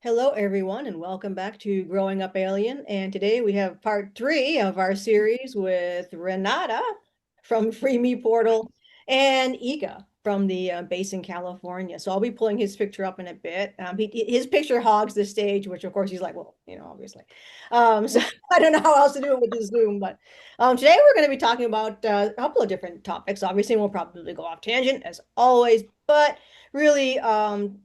Hello, everyone, and welcome back to Growing Up Alien. And today we have part three of our series with Renata from Free Me Portal and Eka from the base in California. So I'll be pulling his picture up in a bit. His picture hogs the stage, which of course he's like, well, obviously. So I don't know how else to do it with the Zoom, but today we're going to be talking about a couple of different topics. Obviously, we'll probably go off tangent as always, but really,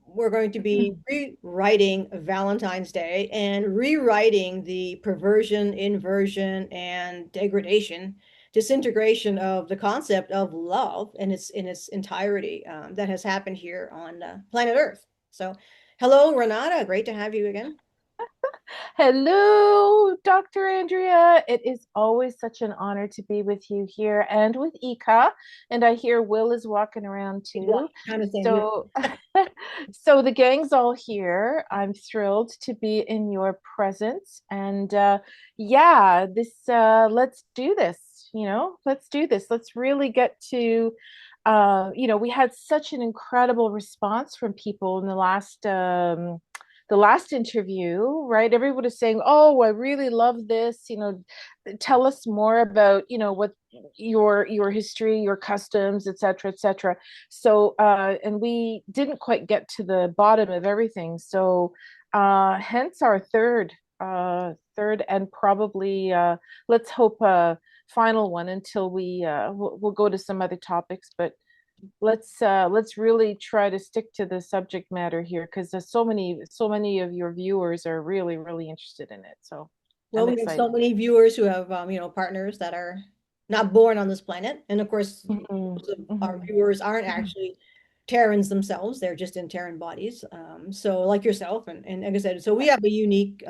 we're going to be rewriting Valentine's Day and rewriting the perversion, inversion, and degradation, disintegration of the concept of love in its entirety that has happened here on planet Earth. So, hello, Renata. Great to have you again. Hello, Dr. Andrea. It is always such an honor to be with you here and with Eka. And I hear Will is walking around Yeah, too. kind of thing. So, so the gang's all here. I'm thrilled to be in your presence. And yeah, let's do this. Let's do this. Let's really get to we had such an incredible response from people in the last interview, right? Everyone is saying, "Oh, I really love this. Tell us more about, what your history, your customs, et cetera, et cetera." So, and we didn't quite get to the bottom of everything. So, hence our third, and probably let's hope final one until we'll go to some other topics, but let's really try to stick to the subject matter here because there's so many of your viewers are really interested in it. So Well, I'm we have so excited. many viewers who have, partners that are not born on this planet. And of course, Mhm, most of our mhm. viewers aren't actually Terrans themselves. They're just in Terran bodies. So like yourself and like I said, so we have a unique,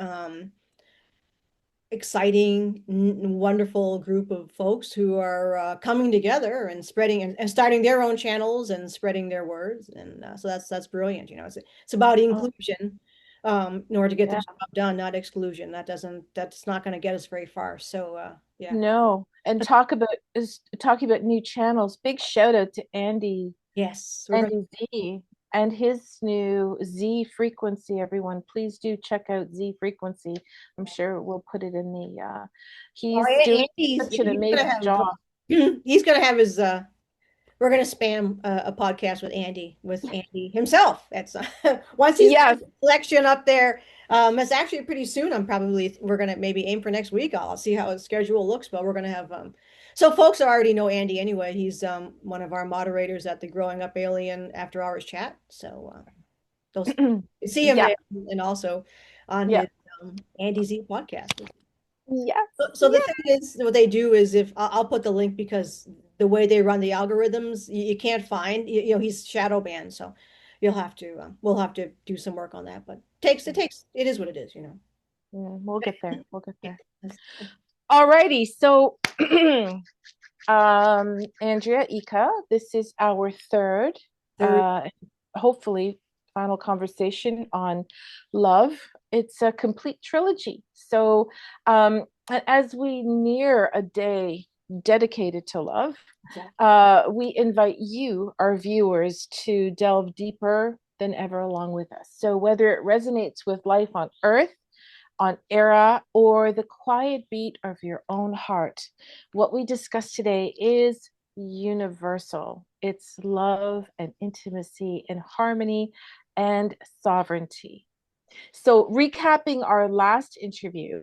exciting, wonderful group of folks who are coming together and spreading and starting their own channels and spreading their words. And so that's brilliant. It's about Oh, inclusion in order to get the yeah. job done, not exclusion. That's not going to get us very far. So yeah. No. And talking about new channels. Big shout out to Yes, we're going Andy Z and his new Z frequency. Everyone, please do check out Z frequency. I'm sure we'll put it in the oh, he's doing Andy's such an he's gonna amazing have job. he's gonna have his we're gonna spam a podcast with Andy himself. That's once he's got Yes. his collection up there. It's actually pretty soon. We're gonna maybe aim for next week. I'll see how his schedule looks, but we're gonna have so folks already know Andy anyway. He's one of our moderators at the Growing Up Alien After Hours chat. So those see him Yeah. there and also on Yeah. his Andy Z podcast. Yes. So the Yeah. thing is, what they do is if I'll put the link because the way they run the algorithms, you can't find, he's shadow banned. So we'll have to do some work on that, but it is what it is. Yeah, we'll get there. We'll get Yeah. there. That's- Alrighty. So, Andrea, Ika, this is our third, There, hopefully, final conversation on love. It's a complete trilogy. So, as we near a day dedicated to love, we invite you, our viewers, to delve deeper than ever along with us. So, whether it resonates with life on Earth, on era, or the quiet beat of your own heart, what we discuss today is universal. It's love and intimacy and harmony and sovereignty. So, recapping our last interview,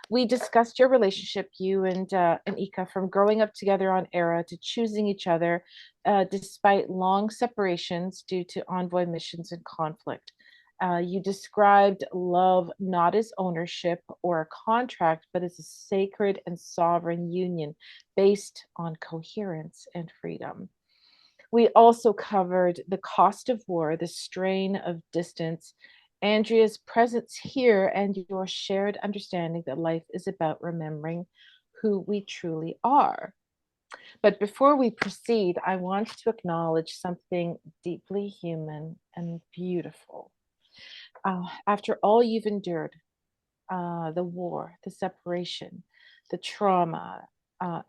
we discussed your relationship, you and Ika, from growing up together on Era to choosing each other despite long separations due to envoy missions and conflict. You described love not as ownership or a contract, but as a sacred and sovereign union based on coherence and freedom. We also covered the cost of war, the strain of distance, Andrea's presence here, and your shared understanding that life is about remembering who we truly are. But before we proceed, I want to acknowledge something deeply human and beautiful. After all you've endured, the war, the separation, the trauma,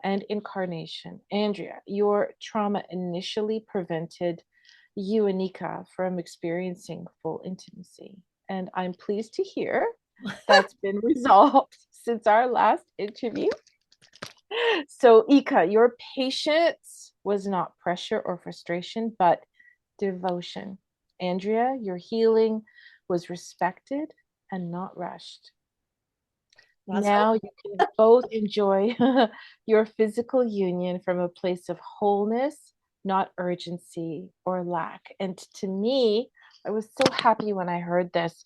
and incarnation. Andrea, your trauma initially prevented you and Nika from experiencing full intimacy. and I'm pleased to hear that's been resolved since our last interview. So, Eka, your patience was not pressure or frustration, but devotion. Andrea, your healing was respected and not rushed. That's Now you can both enjoy your physical union from a place of wholeness, not urgency or lack. And to me, I was so happy when I heard this.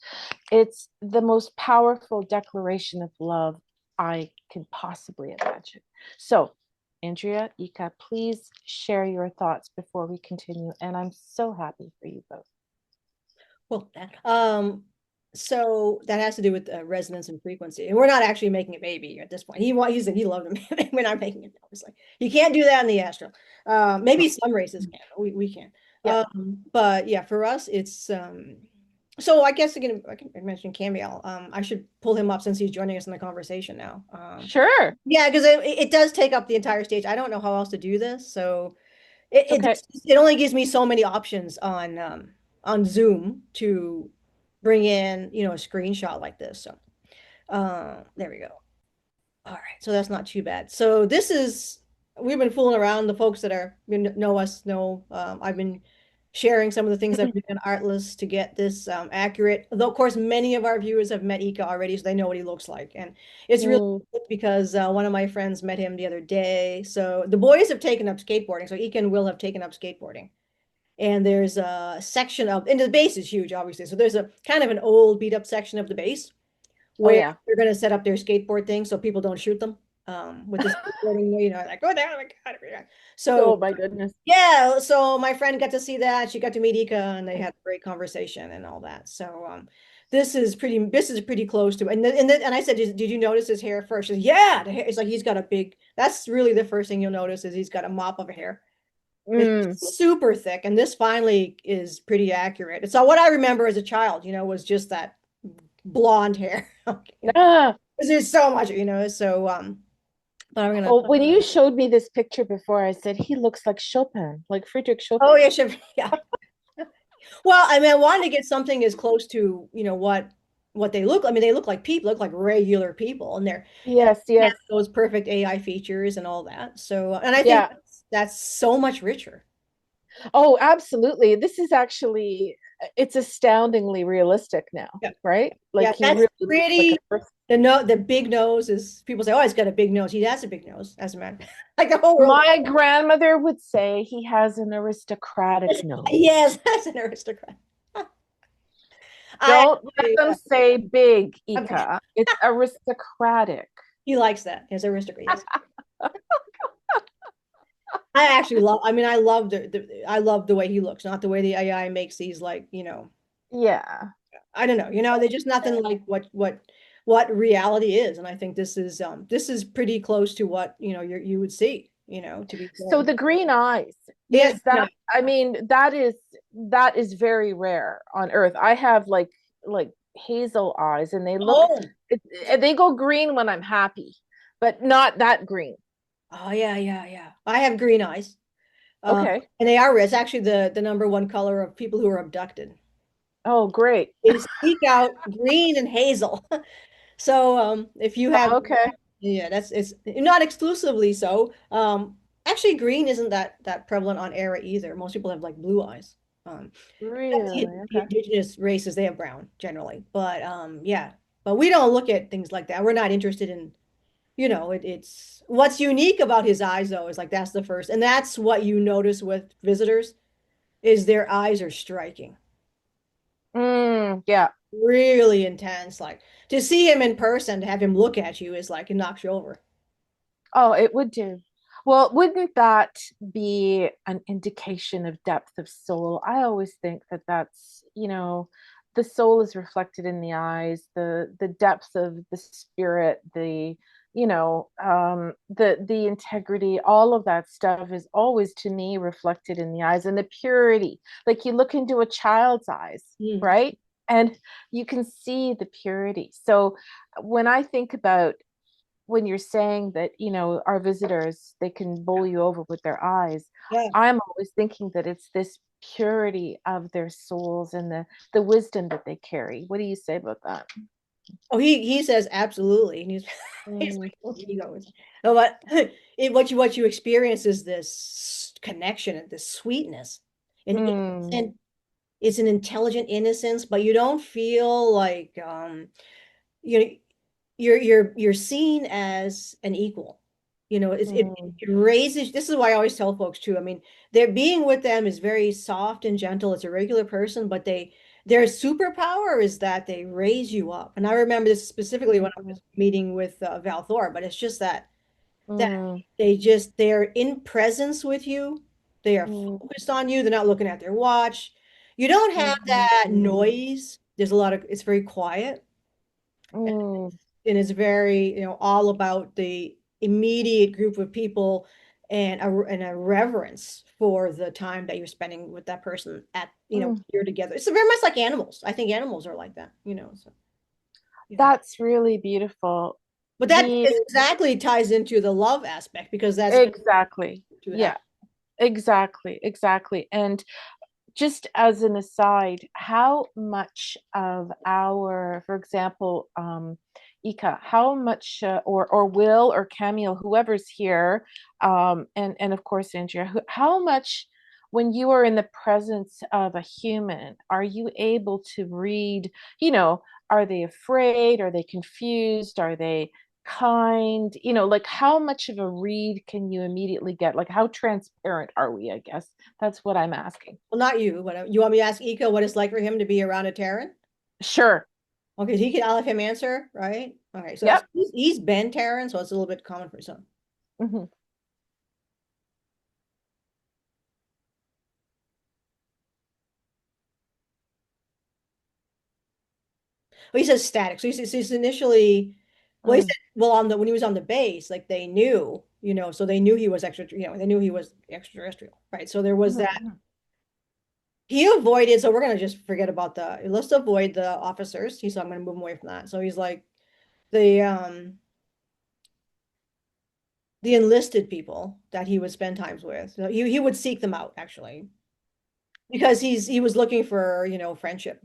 It's the most powerful declaration of love I can possibly imagine. So, Andrea, Ika, please share your thoughts before we continue. And I'm so happy for you both. well. So that has to do with resonance and frequency, and we're not actually making a baby at this point. He said he loved him. We're not making it. Obviously, you can't do that in the astral. Maybe some races can. We can. Yeah, But yeah, for us, it's So I guess again, I can mention Camille. I should pull him up since he's joining us in the conversation now. sure. Yeah, because it does take up the entire stage. I don't know how else to do this, so It's okay. it only gives me so many options on Zoom to bring in, a screenshot like this. So there we go. All right, so that's not too bad. So this is we've been fooling around. The folks that know us know I've been sharing some of the things I've been on Artlist to get this accurate. Though of course many of our viewers have met Ika already, so they know what he looks like, and it's really Mm. good because one of my friends met him the other day. So the boys have taken up skateboarding. So Ika and Will have taken up skateboarding. And there's a section and the base is huge, obviously. So there's a kind of an old beat up section of the base Oh, where yeah. they're going to set up their skateboard thing so people don't shoot them with the skateboarding, like, oh, down, oh my God. So, Oh, my goodness. yeah, so my friend got to see that. She got to meet Ika and they had a great conversation and all that. So, this is pretty close to, and I said, did you notice his hair first? She said, yeah, the hair, it's like he's got a big, that's really the first thing you'll notice is he's got a mop of hair. Mm. It's super thick, and this finally is pretty accurate. So what I remember as a child, was just that blonde hair. Okay. Ah. 'Cause there's so much, so but I'm gonna Oh, when you showed me this picture before, I said he looks like Chopin, like Friedrich oh Chopin. yeah, yeah. Well, I mean, I wanted to get something as close to, what they look. I mean, they look like people, look like regular people, and they Yes, have yes. those perfect AI features and all that. So, and I think Yeah. that's so much richer. Oh, absolutely. This is actually, it's astoundingly realistic now, Yeah. right? Yeah, Like he that's really looks like a pretty. person. The big nose is people say, oh, he's got a big nose. He has a big nose, as a man. Like the whole world. My grandmother would say he has an aristocratic nose. Yes, that's an aristocrat. I Don't let actually, them say big, okay. Ika. It's aristocratic. He likes that. He's aristocrat. Yes. I actually love. I mean, I love I love the way he looks, not the way the AI makes these like, Yeah. I don't know, they're just nothing like what reality is. And I think this is pretty close to what, you would see, to be So fair. the green eyes, Yes, is that, I mean, that is very rare on Earth. I have like hazel eyes and oh, they go green when I'm happy, but not that green. oh yeah, yeah, yeah. I have green eyes. Okay. And they are red. It's actually the number one color of people who are abducted. Oh, great. They seek out green and hazel. So if you have, Okay. yeah, it's not exclusively so. Actually, green isn't that prevalent on Era either. Most people have like blue eyes. That's Really? the Okay. indigenous races, they have brown generally. But yeah, but we don't look at things like that. We're not interested in, it's what's unique about his eyes though is like that's the first, and that's what you notice with visitors is their eyes are striking, Yeah. really intense. Like to see him in person, to have him look at you is like it knocks you over. Oh, it would do. Well, wouldn't that be an indication of depth of soul? I always think that the soul is reflected in the eyes, the depth of the spirit, the integrity, all of that stuff is always to me reflected in the eyes and the purity. Like you look into a child's eyes, Mm. right? And you can see the purity. So when I think about when you're saying that, our visitors, they can bowl you over with their eyes, Yeah. I'm always thinking that it's this purity of their souls and the wisdom that they carry. What do you say about that? Oh, he says absolutely. And he's Mm, like, "Oh, he goes." No, but what you experience is this connection and this sweetness. And mm, innocent, it's an intelligent innocence, but you don't feel like you you're seen as an equal. mm, It raises, this is why I always tell folks too. I mean, they're being with them is very soft and gentle. It's a regular person, but their superpower is that they raise you up. And I remember this specifically when I mm, was meeting with Val Thor, but it's just that mm, they're in presence with you. They are mm, focused on you. They're not looking at their watch. You don't have mm, that noise. There's a lot of, it's very quiet, mm, and it's very, all about the immediate group of people, and a reverence for the time that you're spending with that person at, mm. you're together. It's very much like animals. I think animals are like that, so yeah. That's really beautiful. But that The is exactly ties into the love aspect, because that's Exactly. to that. Yeah, exactly, exactly. And just as an aside, how much of our, for example, Ika, how much, or Will or Camille, whoever's here, and of course Andrea, how much, when you are in the presence of a human, are you able to read, are they afraid? Are they confused? Are they kind? Like how much of a read can you immediately get? Like how transparent are we, I guess? That's what I'm asking. Well, not you, but you want me to ask Ika what it's like for him to be around a Terran? Sure. Okay, he can. I'll have him answer, right? Okay, so Yep. he's been Terran, so it's a little bit common for some. Hmm. Well, he says static. So he's initially, well, he Mm, said, well, when he was on the base, like they knew, so they knew he was extra, they knew he was extraterrestrial, right? So there was that. mhm, He avoided, so we're gonna just forget about let's avoid the officers. He said, I'm gonna move him away from that. So he's like the um the enlisted people that he would spend times with. So he would seek them out actually, because he was looking for, friendship.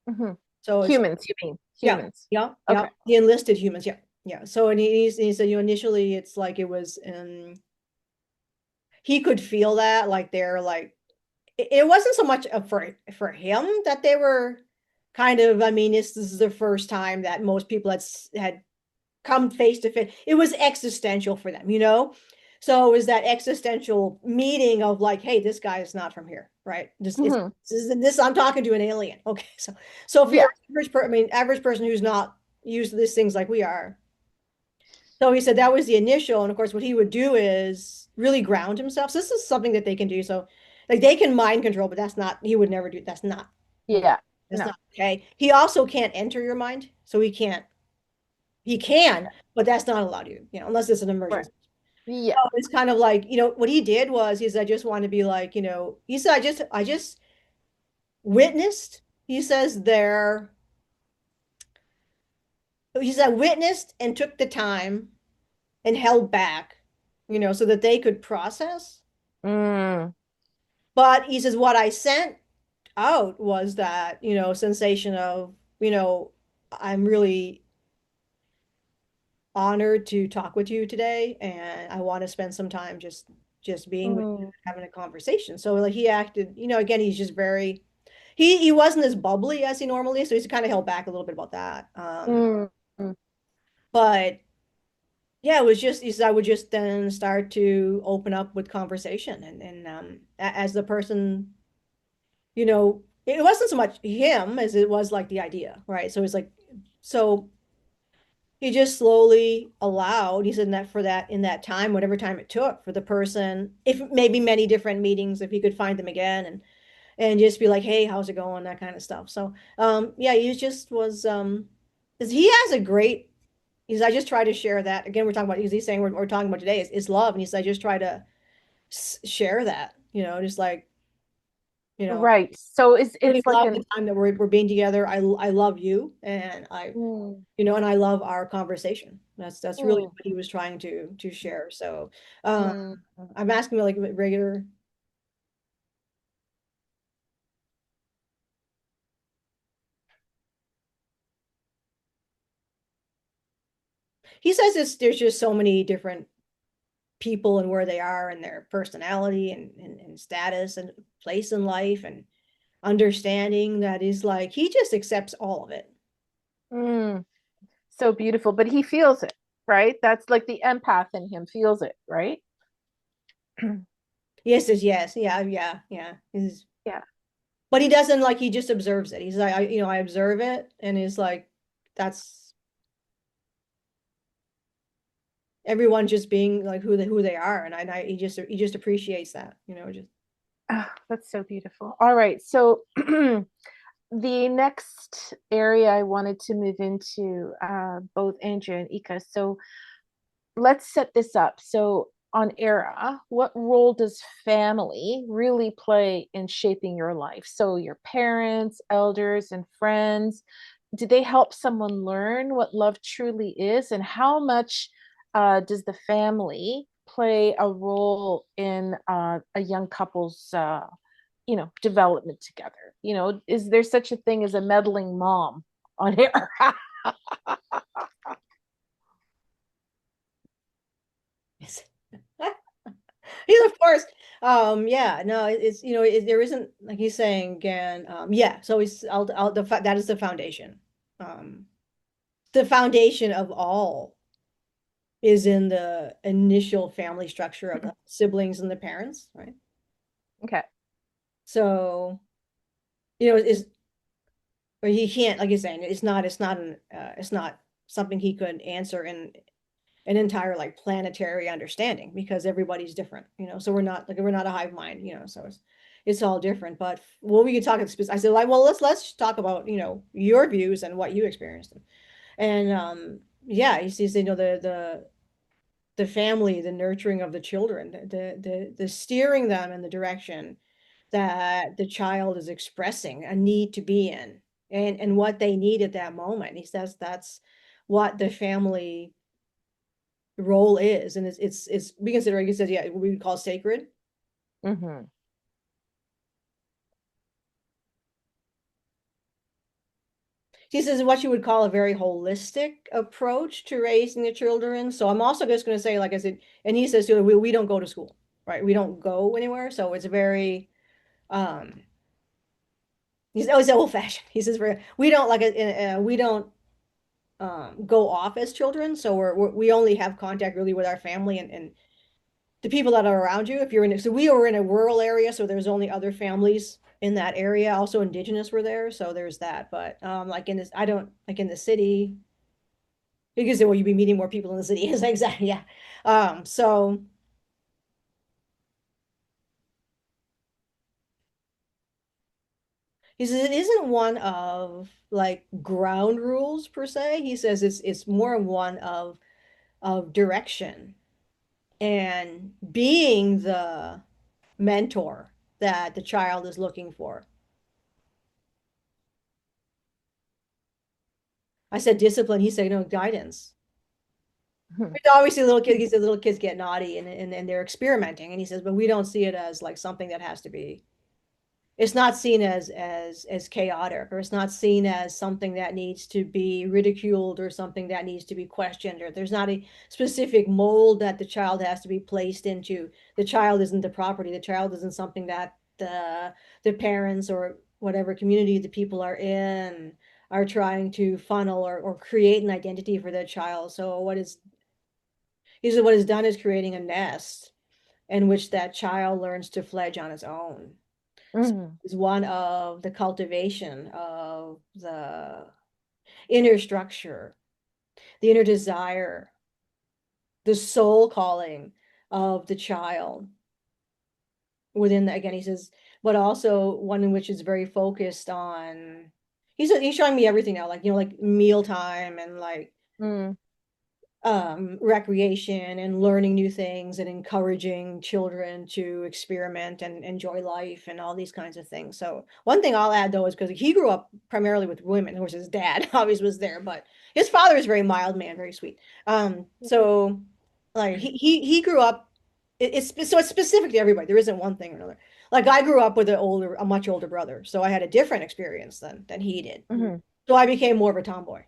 mhm. So it's Humans, you mean yeah, humans? yeah, yeah. Okay. The enlisted humans, yeah, yeah. So and he said, initially it's like it was, he could feel that like they're like it wasn't so much for him that they were kind of. I mean, this is the first time that most people had come face to face. It was existential for them. So it was that existential meeting of like, hey, this guy is not from here, right? Hmm. This I'm talking to an alien. Okay, so for Yeah. your I mean, average person who's not used to these things like we are. So he said that was the initial, and of course, what he would do is really ground himself. So this is something that they can do. So, like, they can mind control, but that's not. He would never do. That's not okay. Yeah. That's No. not okay. He also can't enter your mind, so he can't. He can, but that's not allowed to. Unless it's an Right. emergency. Yeah. So it's kind of like, what he did was, he said, I just want to be like, he said, I just witnessed. He says there. He said, witnessed and took the time and held back, so that they could process. Mm, But he says, what I sent out was that, sensation of, I'm really honored to talk with you today, and I want to spend some time just being with you, mm, having a conversation. So like he acted, again, he's just very, he wasn't as bubbly as he normally is, so he's kind of held back a little bit about that. mm, mm, But yeah, it was just, he said I would just then start to open up with conversation, and as the person, it wasn't so much him as it was like the idea, right? So it's like, so he just slowly allowed, he said that for that, in that time, whatever time it took for the person, if maybe many different meetings, if he could find them again, and just be like, hey, how's it going? That kind of stuff. So yeah, he just was 'cause he has a great, I just try to share that. Again, we're talking about, he's saying we're talking about today is love. And he said, I just try to share that, just like, you know, Right. So really it's like love an the time that we're being together. I love you, and mm, and I love our conversation. That's really mm, what he was trying to share. So, um, mm. I'm asking like regular. He says there's just so many different people and where they are and their personality and status and place in life and understanding that is like he just accepts all of it. Mm. So beautiful, but he feels it, right? That's like the empath in him feels it, right? Yes is yes. Yeah, yeah, yeah. He's, Yeah. but he doesn't like he just observes it. He's like I observe it and he's like that's everyone just being like who they are and he just appreciates that, just Ah, that's so beautiful. All right. So the next area I wanted to move into, both Andrea and Ika. So let's set this up. So on Era, what role does family really play in shaping your life? So your parents, elders, and friends, do they help someone learn what love truly is? And how much does the family play a role in a young couple's development together? Is there such a thing as a meddling mom on Era? yes. He's of course yeah no it's there isn't like he's saying again yeah so it's that is um the foundation of all is in the initial family structure of the siblings and the parents, right? Okay. So is but he can't like you're saying it's not something he could answer in an entire like planetary understanding because everybody's different, so we're not a hive mind, so it's all different. But well, we could talk about I said like, well, let's talk about your views and what you experienced. And yeah, he sees the family, the nurturing of the children, the steering them in the direction that the child is expressing a need to be in, and what they need at that moment. He says that's what the family role is, and it's we consider, he says, yeah, what we would call sacred. Mm-hmm. He says what you would call a very holistic approach to raising the children. So I'm also just going to say, like I said, and he says too, we don't go to school, right? We don't go anywhere, so it's very um he's old fashioned. He says we don't like we don't go off as children, so we only have contact really with our family and the people that are around you. If you're in, so we were in a rural area, so there's only other families in that area. Also, indigenous were there, so there's that. But like in this, I don't like in the city. You can say, well, you'd be meeting more people in the city. Is exactly yeah. So he says it isn't one of like ground rules per se. He says it's more one of direction and being the mentor that the child is looking for. I said discipline. He said no guidance. Obviously, little kid, he said little kids get naughty and they're experimenting, and he says, but we don't see it as like something that has to be. It's not seen as chaotic, or it's not seen as something that needs to be ridiculed or something that needs to be questioned, or there's not a specific mold that the child has to be placed into. The child isn't the property. The child isn't something that the parents or whatever community the people are in are trying to funnel or create an identity for their child. So usually what is done is creating a nest in which that child learns to fledge on its own. So Mm-hmm. it's one of the cultivation of the inner structure, the inner desire, the soul calling of the child within the, again, he says, but also one in which is very focused on, he's showing me everything now, like, like mealtime and like, recreation and learning new things and encouraging children to experiment and enjoy life and all these kinds of things. So one thing I'll add though is because he grew up primarily with women, of course his dad always was there, but his father is a very mild man, very sweet. So like he grew up. So it's specific to everybody. There isn't one thing or another. Like I grew up with a much older brother, so I had a different experience than he did. Mhm. So I became more of a tomboy.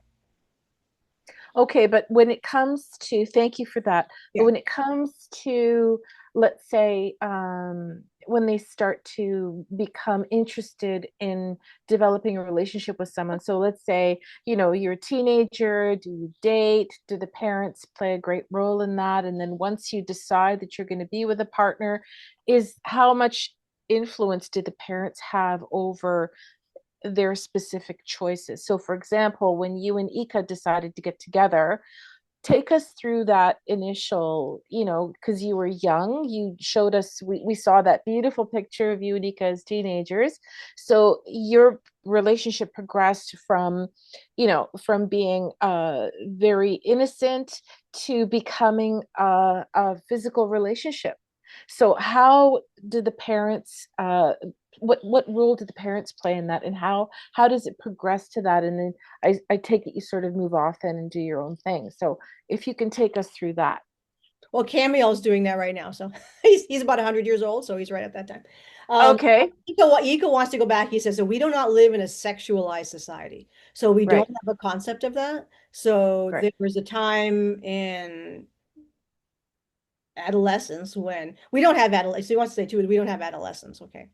Okay, but when it comes to, thank you for that. But Yeah. when it comes to, let's say, when they start to become interested in developing a relationship with someone, so let's say, you're a teenager, do you date? Do the parents play a great role in that? And then once you decide that you're going to be with a partner, is how much influence do the parents have over their specific choices? So, for example, when you and Ika decided to get together, take us through that initial, because you were young, you showed us, we saw that beautiful picture of you and Ika as teenagers. So, your relationship progressed from being very innocent to becoming a physical relationship. So, how did the parents what role did the parents play in that, and how does it progress to that? And then I take it you sort of move off then and do your own thing. So if you can take us through that. Well, Camiel's doing that right now. So he's about 100 years old, so he's right at that time. Um, Okay. Ika wants to go back. He says, so we do not live in a sexualized society. So we don't Right. have a concept of that. So Right. there was a time in adolescence when we don't have adolescence. So he wants to say too, we don't have adolescence. Okay.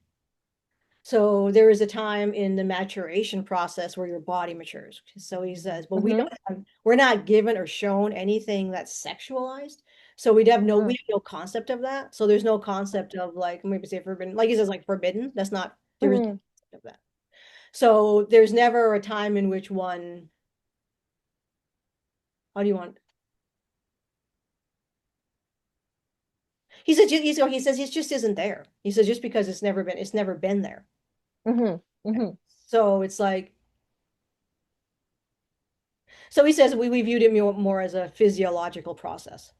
So there is a time in the maturation process where your body matures. So he says, but Mm-hmm. we're not given or shown anything that's sexualized. So we have no concept of that. So there's no concept of like, maybe say forbidden, like he says, like forbidden. That's not, there is no Mm-hmm. concept of that. So there's never a time in which one, how do you want? He says it just isn't there. He says just because it's never been there. Mm-hmm. Okay. Mm-hmm. So it's like, so he says we viewed it more as a physiological process.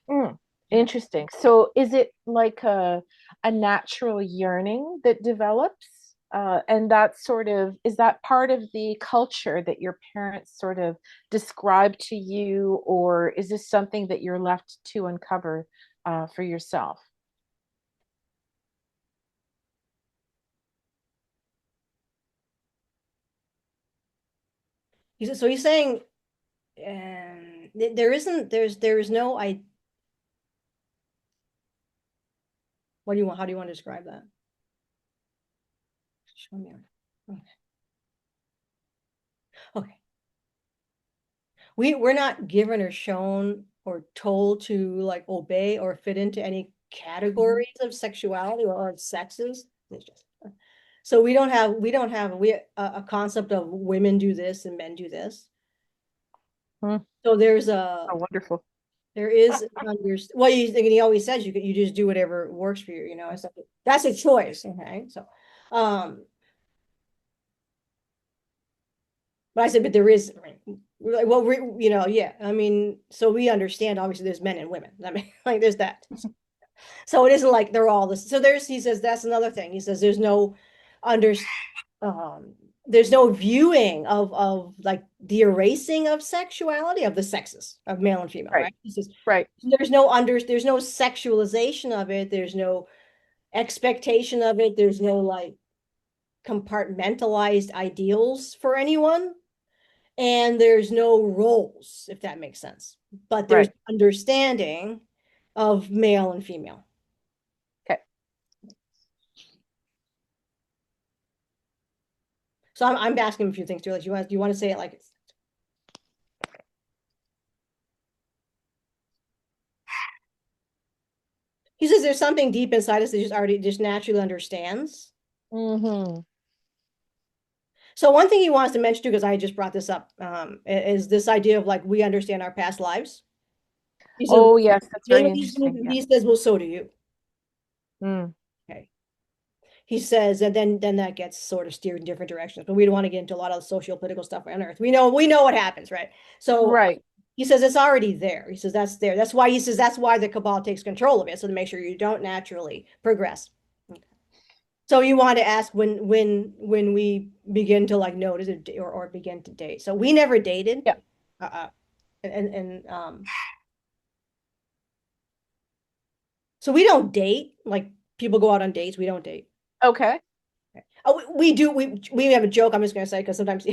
Mm. Okay. Interesting. So is it like a natural yearning that develops? And that's sort of, is that part of the culture that your parents sort of described to you, or is this something that you're left to uncover for yourself? So he's saying there isn't there is no I what do you want how do you want to describe that? Show me. Okay. Okay. We're not given or shown or told to like obey or fit into any Mhm. categories of sexuality or of sexes. It's just so we don't have a concept of women do this and men do this. Mm. So Oh, wonderful. there is well he always says you just do whatever works for you, you know. It's like, that's a choice. Okay. So um but I said, but there is, we're like, well, yeah. I mean, so we understand obviously there's men and women. I mean, like there's that. So it isn't like they're all this. So he says that's another thing. He says under there's no viewing of like the erasing of sexuality of the sexes of male and female, Right, right? He says right, there's no sexualization of it, there's no expectation of it, there's no like compartmentalized ideals for anyone. And there's no roles, if that makes sense. But there's right. understanding of male and female. Okay. So I'm asking him a few things too. Like, do you want to say it like it's, he says there's something deep inside us that just naturally understands. Mm-hmm. So one thing he wants to mention too, because I just brought this up, is this idea of like we understand our past lives. He said, Oh, yes, that's very really? interesting. Yeah. He says, well, so do you. Mm. Okay. He says, and then that gets sort of steered in different directions. But we don't want to get into a lot of the social political stuff on Earth. We know what happens, right? So Right. he says it's already there. He says that's there. That's why he says that's why the cabal takes control of it, so to make sure you don't naturally progress. So you want to ask when we begin to like notice it or begin to date. So we never dated. Yeah. Uh, and so we don't date. Like people go out on dates, we don't date. Okay. Oh, we do. We have a joke. I'm just gonna say because sometimes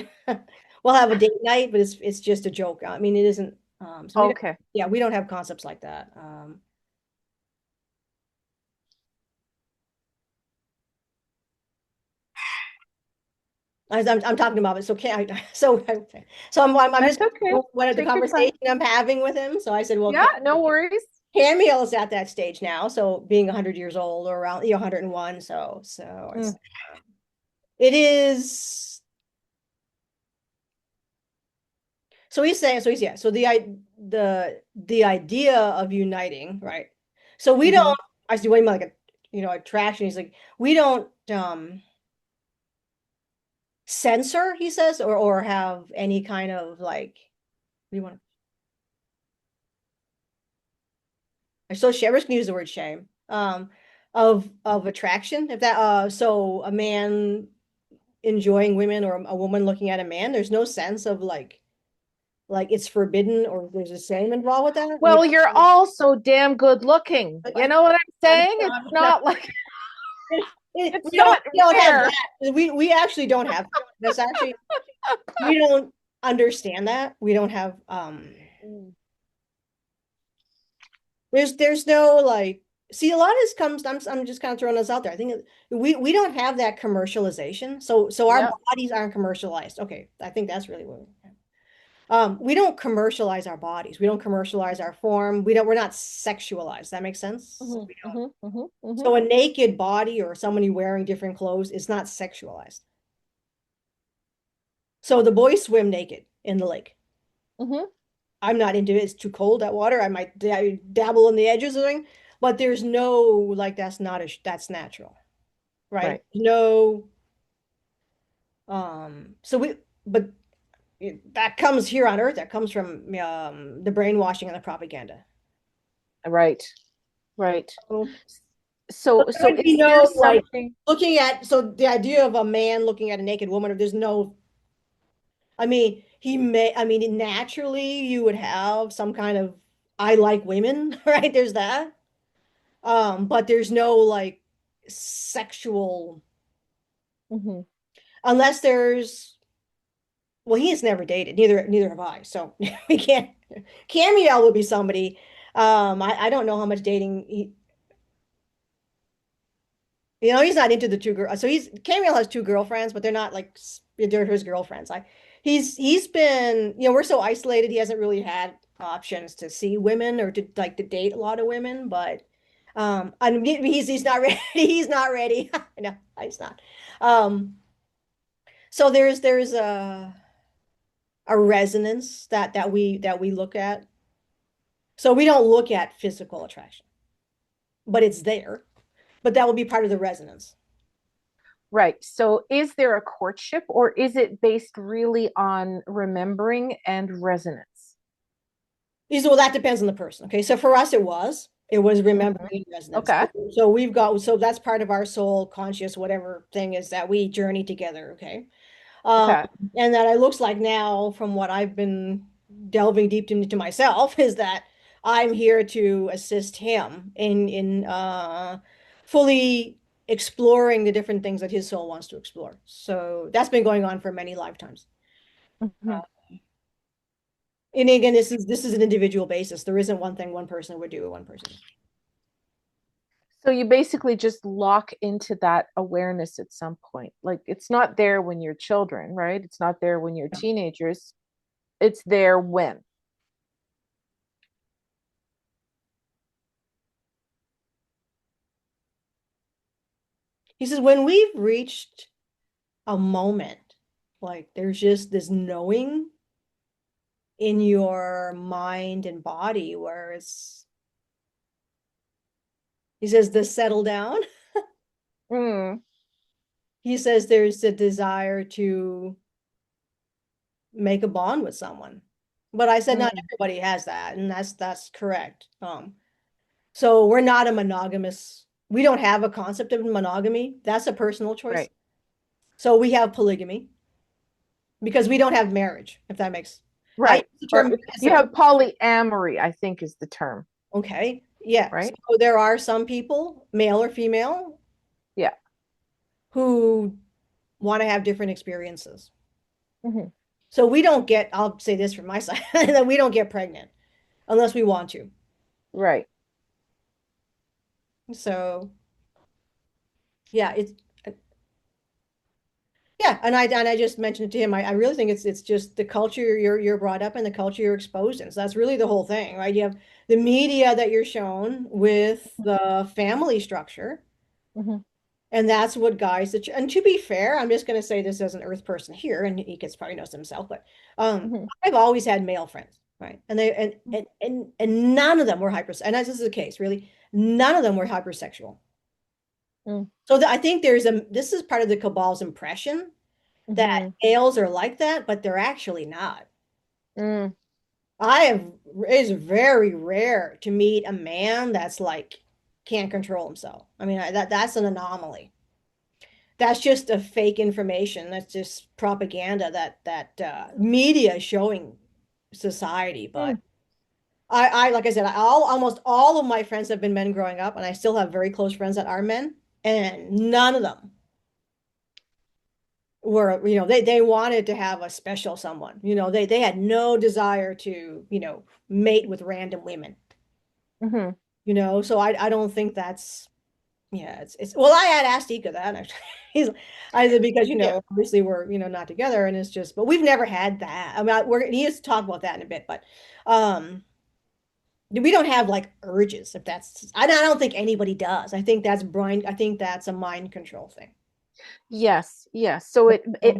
we'll have a date night, but it's just a joke. I mean, it isn't. So we don't. Okay. Yeah, we don't have concepts like that. I'm talking about it. So can I? So I'm just That's okay. what the Take your time. conversation I'm having with him. So I said, well, Yeah, no worries. Camille is at that stage now. So being 100 years old or around 101. So Mm, it is. So he's saying, so he's yeah. So the idea of uniting, right? So we hmm don't. I see what you mean, like attraction. He's like, we don't censor. He says, or have any kind of like. What do you want? So shame. We're just gonna use the word shame. Of attraction. If that so a man enjoying women or a woman looking at a man, there's no sense of like it's forbidden or there's a shame involved with that. Well, you're all so damn good looking. You I, know what I'm I'm, saying? It's not, not like it's we not don't have rare. that. We actually don't have that's actually we don't understand that. We don't have Mm. there's no like see a lot of this comes I'm just kind of throwing this out there. I think we don't have that commercialization. So our Yeah. bodies aren't commercialized. Okay, I think that's really what we don't commercialize our bodies. We don't commercialize our form. We're not sexualized. That makes sense? hmm We don't. hmm hmm hmm So a naked body or somebody wearing different clothes is not sexualized. So the boys swim naked in the lake. hmm I'm not into it. It's too cold, that water. I might dabble in the edges of it, but there's no like that's not that's natural, right? Right. No so we but that comes here on earth. That comes from the brainwashing and the propaganda. Right. Right. So So there would be is there no like something? looking at so the idea of a man looking at a naked woman, there's no I mean, I mean, naturally you would have some kind of I like women, right? There's that. But there's no like sexual hmm unless there's well, he has never dated, neither have I. So we can't Camille would be somebody. I don't know how much dating he's not into the two girls. So Camille has two girlfriends, but they're not like they're his girlfriends. He's been we're so isolated. He hasn't really had options to see women or to like to date a lot of women. But he's not ready. He's not ready. No, he's not. Um, so there's a resonance that we look at. So we don't look at physical attraction, but it's there. But that will be part of the resonance. Right. So is there a courtship or is it based really on remembering and resonance? Well, that depends on the person. Okay, so for us, it was Mhm. remembering resonance. Okay. So so that's part of our soul conscious, whatever thing is that we journey together. Okay, um, Okay. and that it looks like now, from what I've been delving deep into myself, is that I'm here to assist him in fully exploring the different things that his soul wants to explore. So that's been going on for many lifetimes. Mhm. And again, this is an individual basis. There isn't one thing one person would do or one person. So you basically just lock into that awareness at some point. Like it's not there when you're children, right? It's not there when you're teenagers. It's there when. He says, when we've reached a moment, like there's just this knowing in your mind and body where he says, the settle down. Mm, He says there's a desire to make a bond with someone. But I said not Mm, everybody has that, and that's correct. So we're not a monogamous. We don't have a concept of monogamy. That's a personal choice. right. So we have polygamy because we don't have marriage, if that makes. I use Right. the term Or marriage as you have polyamory, I think is the term, okay. Yeah. So right? there are some people, male or female, Yeah. who want to have different experiences. Hmm. So we don't get, I'll say this from my side, that we don't get pregnant unless we want to. Right. So yeah, it's yeah, and I just mentioned it to him. I really think it's just the culture you're brought up in, the culture you're exposed in. So that's really the whole thing, right? You have the media that you're shown with the family structure, Hmm. and that's what guides the. And to be fair, I'm just going to say this as an Earth person here, and he gets probably knows himself, but Hmm. I've always had male friends, right? And they and none of them were hyper. And this is the case, really, none of them were hypersexual. Mm. So I think there's a this is part of the cabal's impression that Hmm. males are like that, but they're actually not. Mm. I have It's very rare to meet a man that's like can't control himself. I mean, that's an anomaly. That's just a fake information. That's just propaganda that media is showing society. But Mm. I like I said, almost all of my friends have been men growing up, and I still have very close friends that are men, and none of them were, they wanted to have a special someone. They had no desire to, mate with random women. Hmm. So I don't think that's yeah, it's well, I had asked Ika that actually. He's I said because Yeah. obviously we're not together, and it's just but we've never had that. I mean, he has to talk about that in a bit, but um we don't have like urges if that's I don't think anybody does. I think that's a mind control thing. Yes, yes. So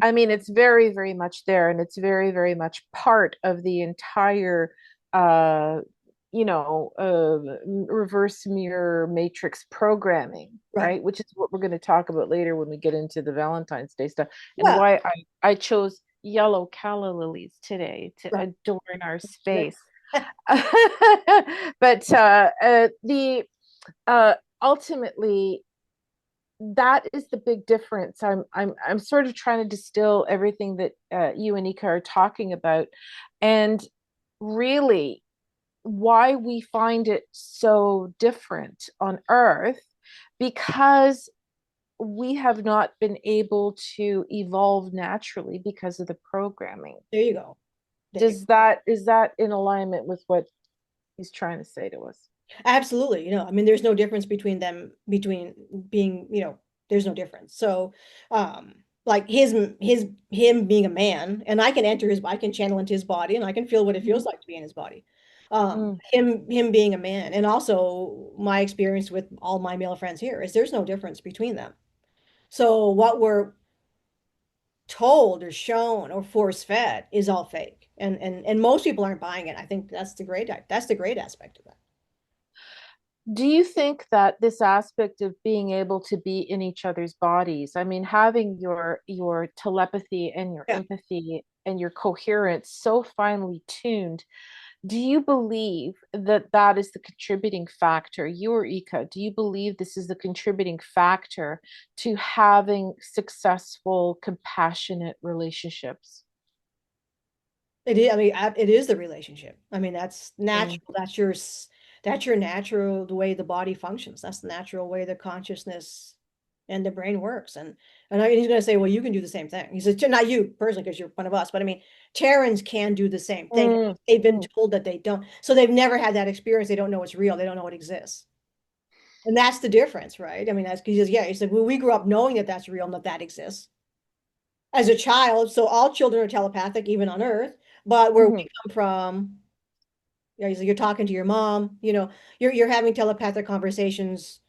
I mean, it's very, very much there, and it's very, very much part of the entire, uh, reverse mirror matrix programming, Right. right? Which is what we're going to talk about later when we get into the Valentine's Day stuff, and Yeah. why I chose yellow calla lilies today to Right. adorn our Right. space. But the ultimately that is the big difference. I'm sort of trying to distill everything that you and Ika are talking about, and really why we find it so different on Earth, because we have not been able to evolve naturally because of the programming. There you go. There you go. Does that is that in alignment with what he's trying to say to us? Absolutely. I mean, there's no difference between them, between being, there's no difference. So, like him being a man, and I can channel into his body, and I can feel what it Mhm. feels like to be in his body. Mm. Him being a man, and also my experience with all my male friends here is there's no difference between them. So what we're told or shown or force fed is all fake, and most people aren't buying it. I think that's the great aspect of that. Do you think that this aspect of being able to be in each other's bodies, I mean, having your telepathy and your Yeah. empathy and your coherence so finely tuned, do you believe that that is the contributing factor? You or Ika, do you believe this is the contributing factor to having successful, compassionate relationships? It is, I mean, it is the relationship. I mean, that's Mm. natural. That's your natural, the way the body functions. That's the natural way the consciousness and the brain works. And he's going to say, well, you can do the same thing. He says, not you personally, because you're one of us, but I mean, Terrans can do the same thing. Mm. They've been Mm. told that they don't. So they've never had that experience. They don't know it's real. They don't know it exists. And that's the difference, right? I mean, that's because, yeah, he said, well, we grew up knowing that that's real and that that exists as a child. So all children are telepathic, even on Earth. But where we Mhm. come from, you're talking to your mom, you're having telepathic conversations.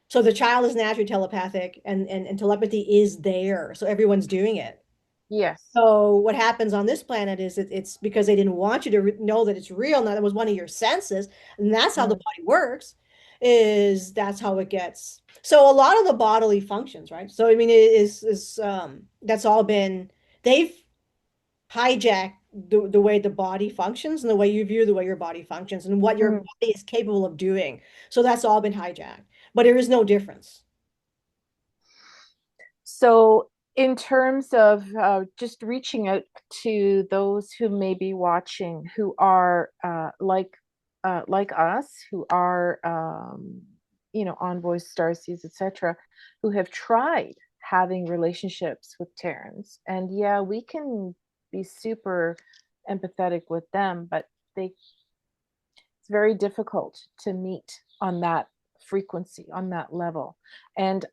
So the child is naturally telepathic, and telepathy is there. So everyone's doing it. Yes. So what happens on this planet is it's because they didn't want you to know that it's real. Now that was one of your senses, and that's how the Mm. body works. Is that's how it gets. So a lot of the bodily functions, right? So I mean, it is that's all been they've hijacked. the way the body functions and the way you view the way your body functions and what your Mm. body is capable of doing. So that's all been hijacked. But there is no difference. So, in terms of just reaching out to those who may be watching, who are like us, who are envoys, starseeds, etc., who have tried having relationships with Terrans, and yeah, we can be super empathetic with them, but they it's very difficult to meet on that frequency, on that level. And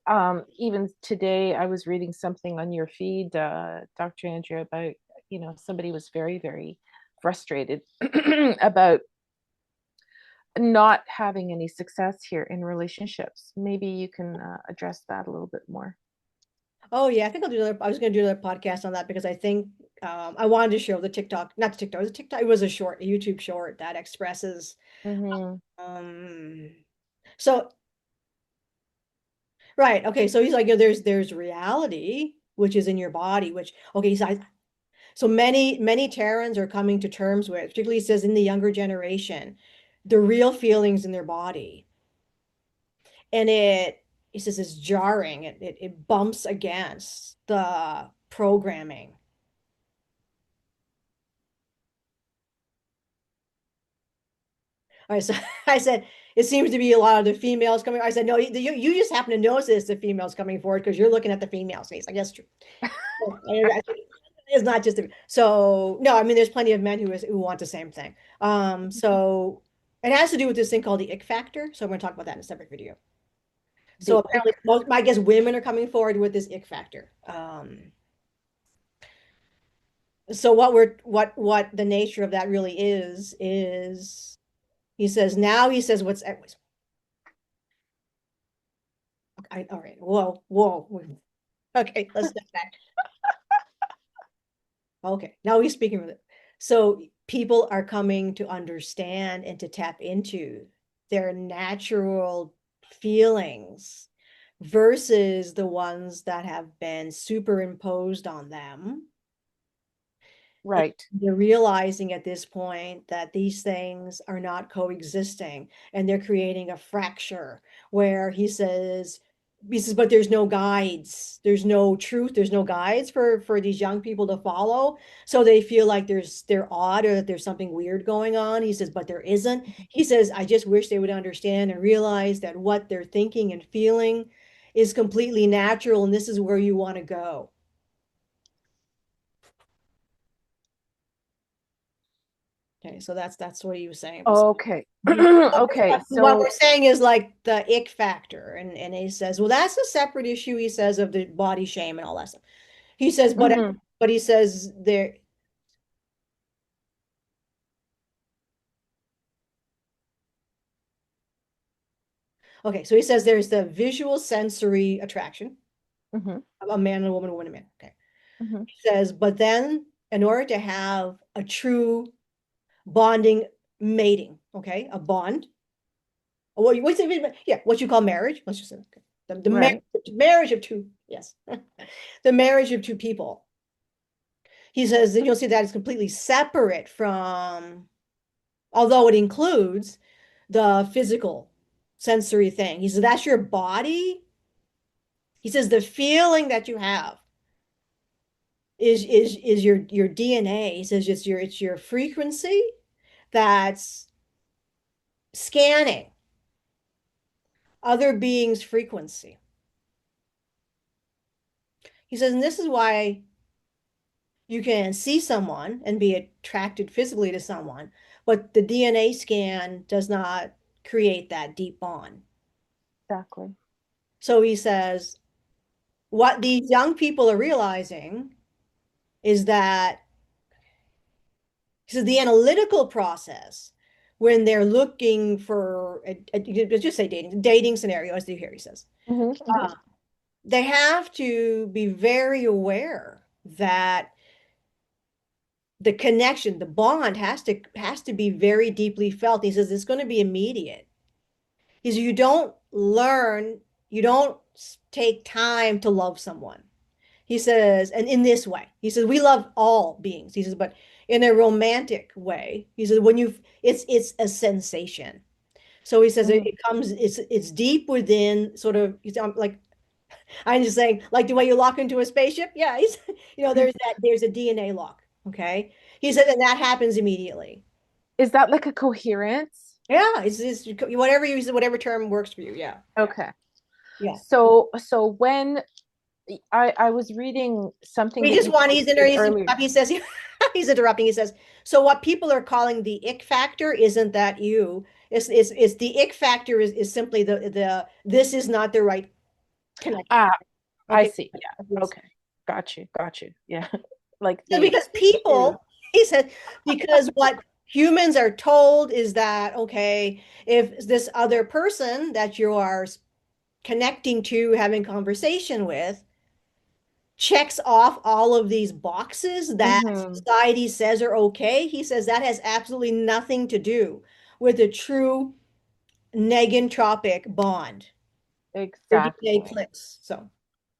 even today, I was reading something on your feed, Dr. Andrea, about, somebody was very, very frustrated about not having any success here in relationships. Maybe you can address that a little bit more. Oh yeah, I think I'll do another. I was going to do another podcast on that because I think I wanted to show the TikTok, not the TikTok, it was a TikTok. It was a short, a YouTube short that expresses. Mm-hmm. Um, so right, okay, so he's like, there's reality which is in your body, which okay, so many Terrans are coming to terms with, particularly he says in the younger generation, the real feelings in their body, and he says it's jarring. It bumps against the programming. I said, I said, it seems to be a lot of the females coming. I said, no, you just happen to notice this, the females coming forward because you're looking at the females. And he's like, that's true. It's not just so no, I mean, there's plenty of men who want the same thing. So it has to do with this thing called the ick factor. So I'm going to talk about that in a separate video. So The apparently, I guess women are coming forward with this ick factor. So what the nature of that really is he says now he says what's all right, whoa. Okay, let's step back. Okay, now he's speaking with it. So people are coming to understand and to tap into their natural feelings versus the ones that have been superimposed on them. And right. they're realizing at this point that these things are not coexisting and they're creating a fracture where he says, but there's no guides, there's no truth, there's no guides for these young people to follow. So they feel like they're odd or that there's something weird going on. He says, but there isn't. He says, I just wish they would understand and realize that what they're thinking and feeling is completely natural, and this is where you want to go. Okay, so that's what he was saying. Okay. Mhm. Okay. What we're So, saying is like the ick factor, and he says, well, that's a separate issue. He says of the body shame and all that stuff. He says, mhm, but he says there. Okay, so he says there's the visual sensory attraction mhm, of a man and a woman and man. Okay, mhm, he says, but then in order to have a true bonding mating, okay, a bond. What's it? Yeah, what you call marriage. Let's just say okay. right. Marriage of two. Yes, the marriage of two people. He says, and you'll see that it's completely separate from, although it includes the physical sensory thing. He says, that's your body. He says, the feeling that you have is your DNA. He says it's your frequency that's scanning other beings' frequency. He says, and this is why you can see someone and be attracted physically to someone, but the DNA scan does not create that deep bond. Exactly. So he says, what these young people are realizing is that he says the analytical process when they're looking for let's just say dating scenario as you hear he says Mhm, mhm. uh, they have to be very aware that the connection, the bond has to be very deeply felt. He says it's going to be immediate. He says you don't take time to love someone. He says, and in this way, he says, we love all beings. He says, but in a romantic way, he says, when you, it's a sensation. So he says Mhm. it comes, it's deep within sort of, like, I'm just saying, like the way you lock into a spaceship. Yeah, he's, there's a DNA lock. Okay. He said, and that happens immediately. Is that like a coherence? Yeah, it's whatever you use, whatever term works for you. Yeah. Okay. Yeah. So when I was reading something We that just you want, posted he's earlier. interrupting. He says, he's interrupting. He says, so what people are calling the ick factor isn't that you. It's the ick factor is simply this is not the right connection. Ah, I Okay. see. Yeah. Okay. Got you. Got you. Yeah. Like the Because two. people, he said, because what humans are told is that, okay, if this other person that you are connecting to, having conversation with, checks off all of these boxes that Hmm. society says are okay, he says that has absolutely nothing to do with a true negentropic bond. Your DNA Exactly. clicks. So,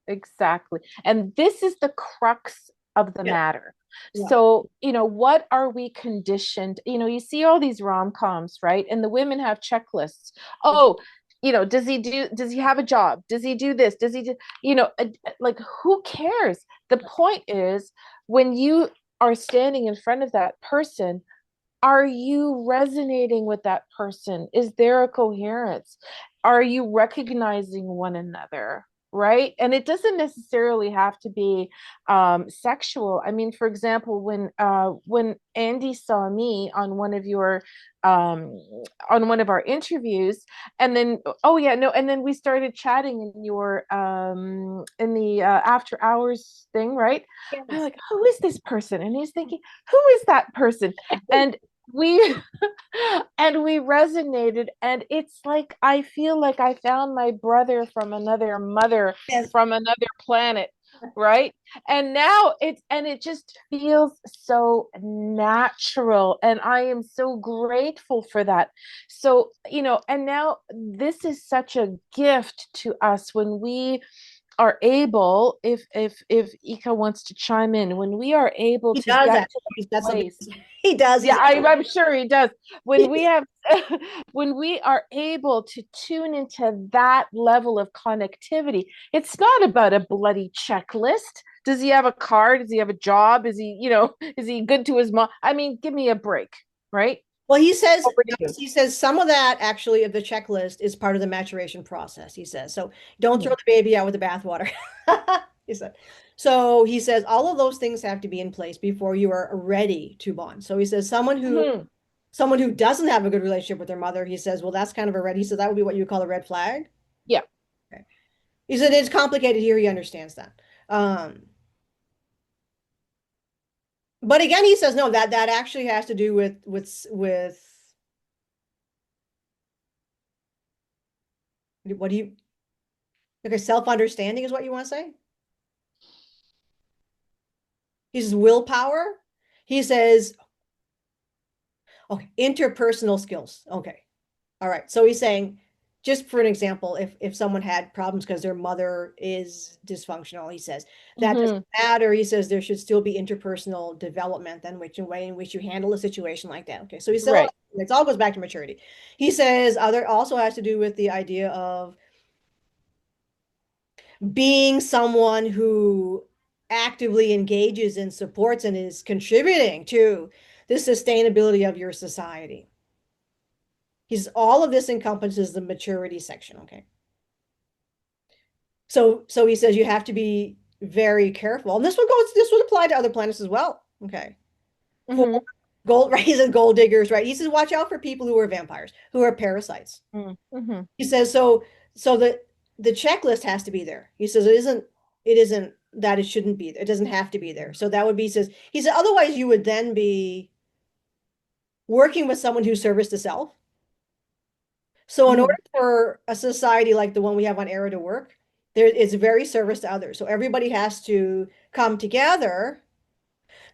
Exactly. And this is the crux of the yeah, matter. yeah. So, what are we conditioned? You see all these rom-coms, right? And the women have checklists. Oh, does he have a job? Does he do this? Does he do, like who cares? The point is when you are standing in front of that person, are you resonating with that person? Is there a coherence? Are you recognizing one another? Right. And it doesn't necessarily have to be sexual. I mean, for example, when Andy saw me um, on one of our interviews, and then oh yeah, no, and then we started chatting in your in the after hours thing, right? I'm Yes. like, who is this person? And he's thinking, who is that person? And we and we resonated, and it's like I feel like I found my brother from another mother Yes. from another planet, right? And now it just feels so natural, and I am so grateful for that. So and now this is such a gift to us when we are able, if Ika wants to chime in, when we are able He to does get that. to That's that something place. he does. Yeah, He's I'm sure he does. When we have, when we are able to tune into that level of connectivity, it's not about a bloody checklist. Does he have a car? Does he have a job? Is he good to his mom? I mean, give me a break, right? Well, he says, Over to you. he says some of that actually of the checklist is part of the maturation process, he says. So don't throw Mhm. the baby out with the bathwater. He said. So he says all of those things have to be in place before you are ready to bond. So he says Mhm. someone who doesn't have a good relationship with their mother, he says, well, that's kind of a red. He says that would be what you would call a red flag. Yeah. Okay. He said it's complicated here. He understands that. But again, he says no, that actually has to do with what do you okay, self-understanding is what you want to say? He says willpower. He says, okay, interpersonal skills. Okay. All right. So he's saying, just for an example, if someone had problems because their mother is dysfunctional, he says that doesn't Mhm. matter. He says there should still be interpersonal development and which way in which you handle a situation like that. Okay. So he said, Right. it all goes back to maturity. He says other also has to do with the idea of being someone who actively engages and supports and is contributing to the sustainability of your society. He's all of this encompasses the maturity section. Okay. So he says you have to be very careful. And this would apply to other planets as well. Okay. For Mhm. gold, right? He says gold diggers, right? He says watch out for people who are vampires, who are parasites. Mhm. He says so the checklist has to be there. He says it isn't that it shouldn't be there. It doesn't have to be there. So that would be he said otherwise you would then be working with someone who's service to self. So in order Mhm. for a society like the one we have on Era to work, there it's very service to others. So everybody has to come together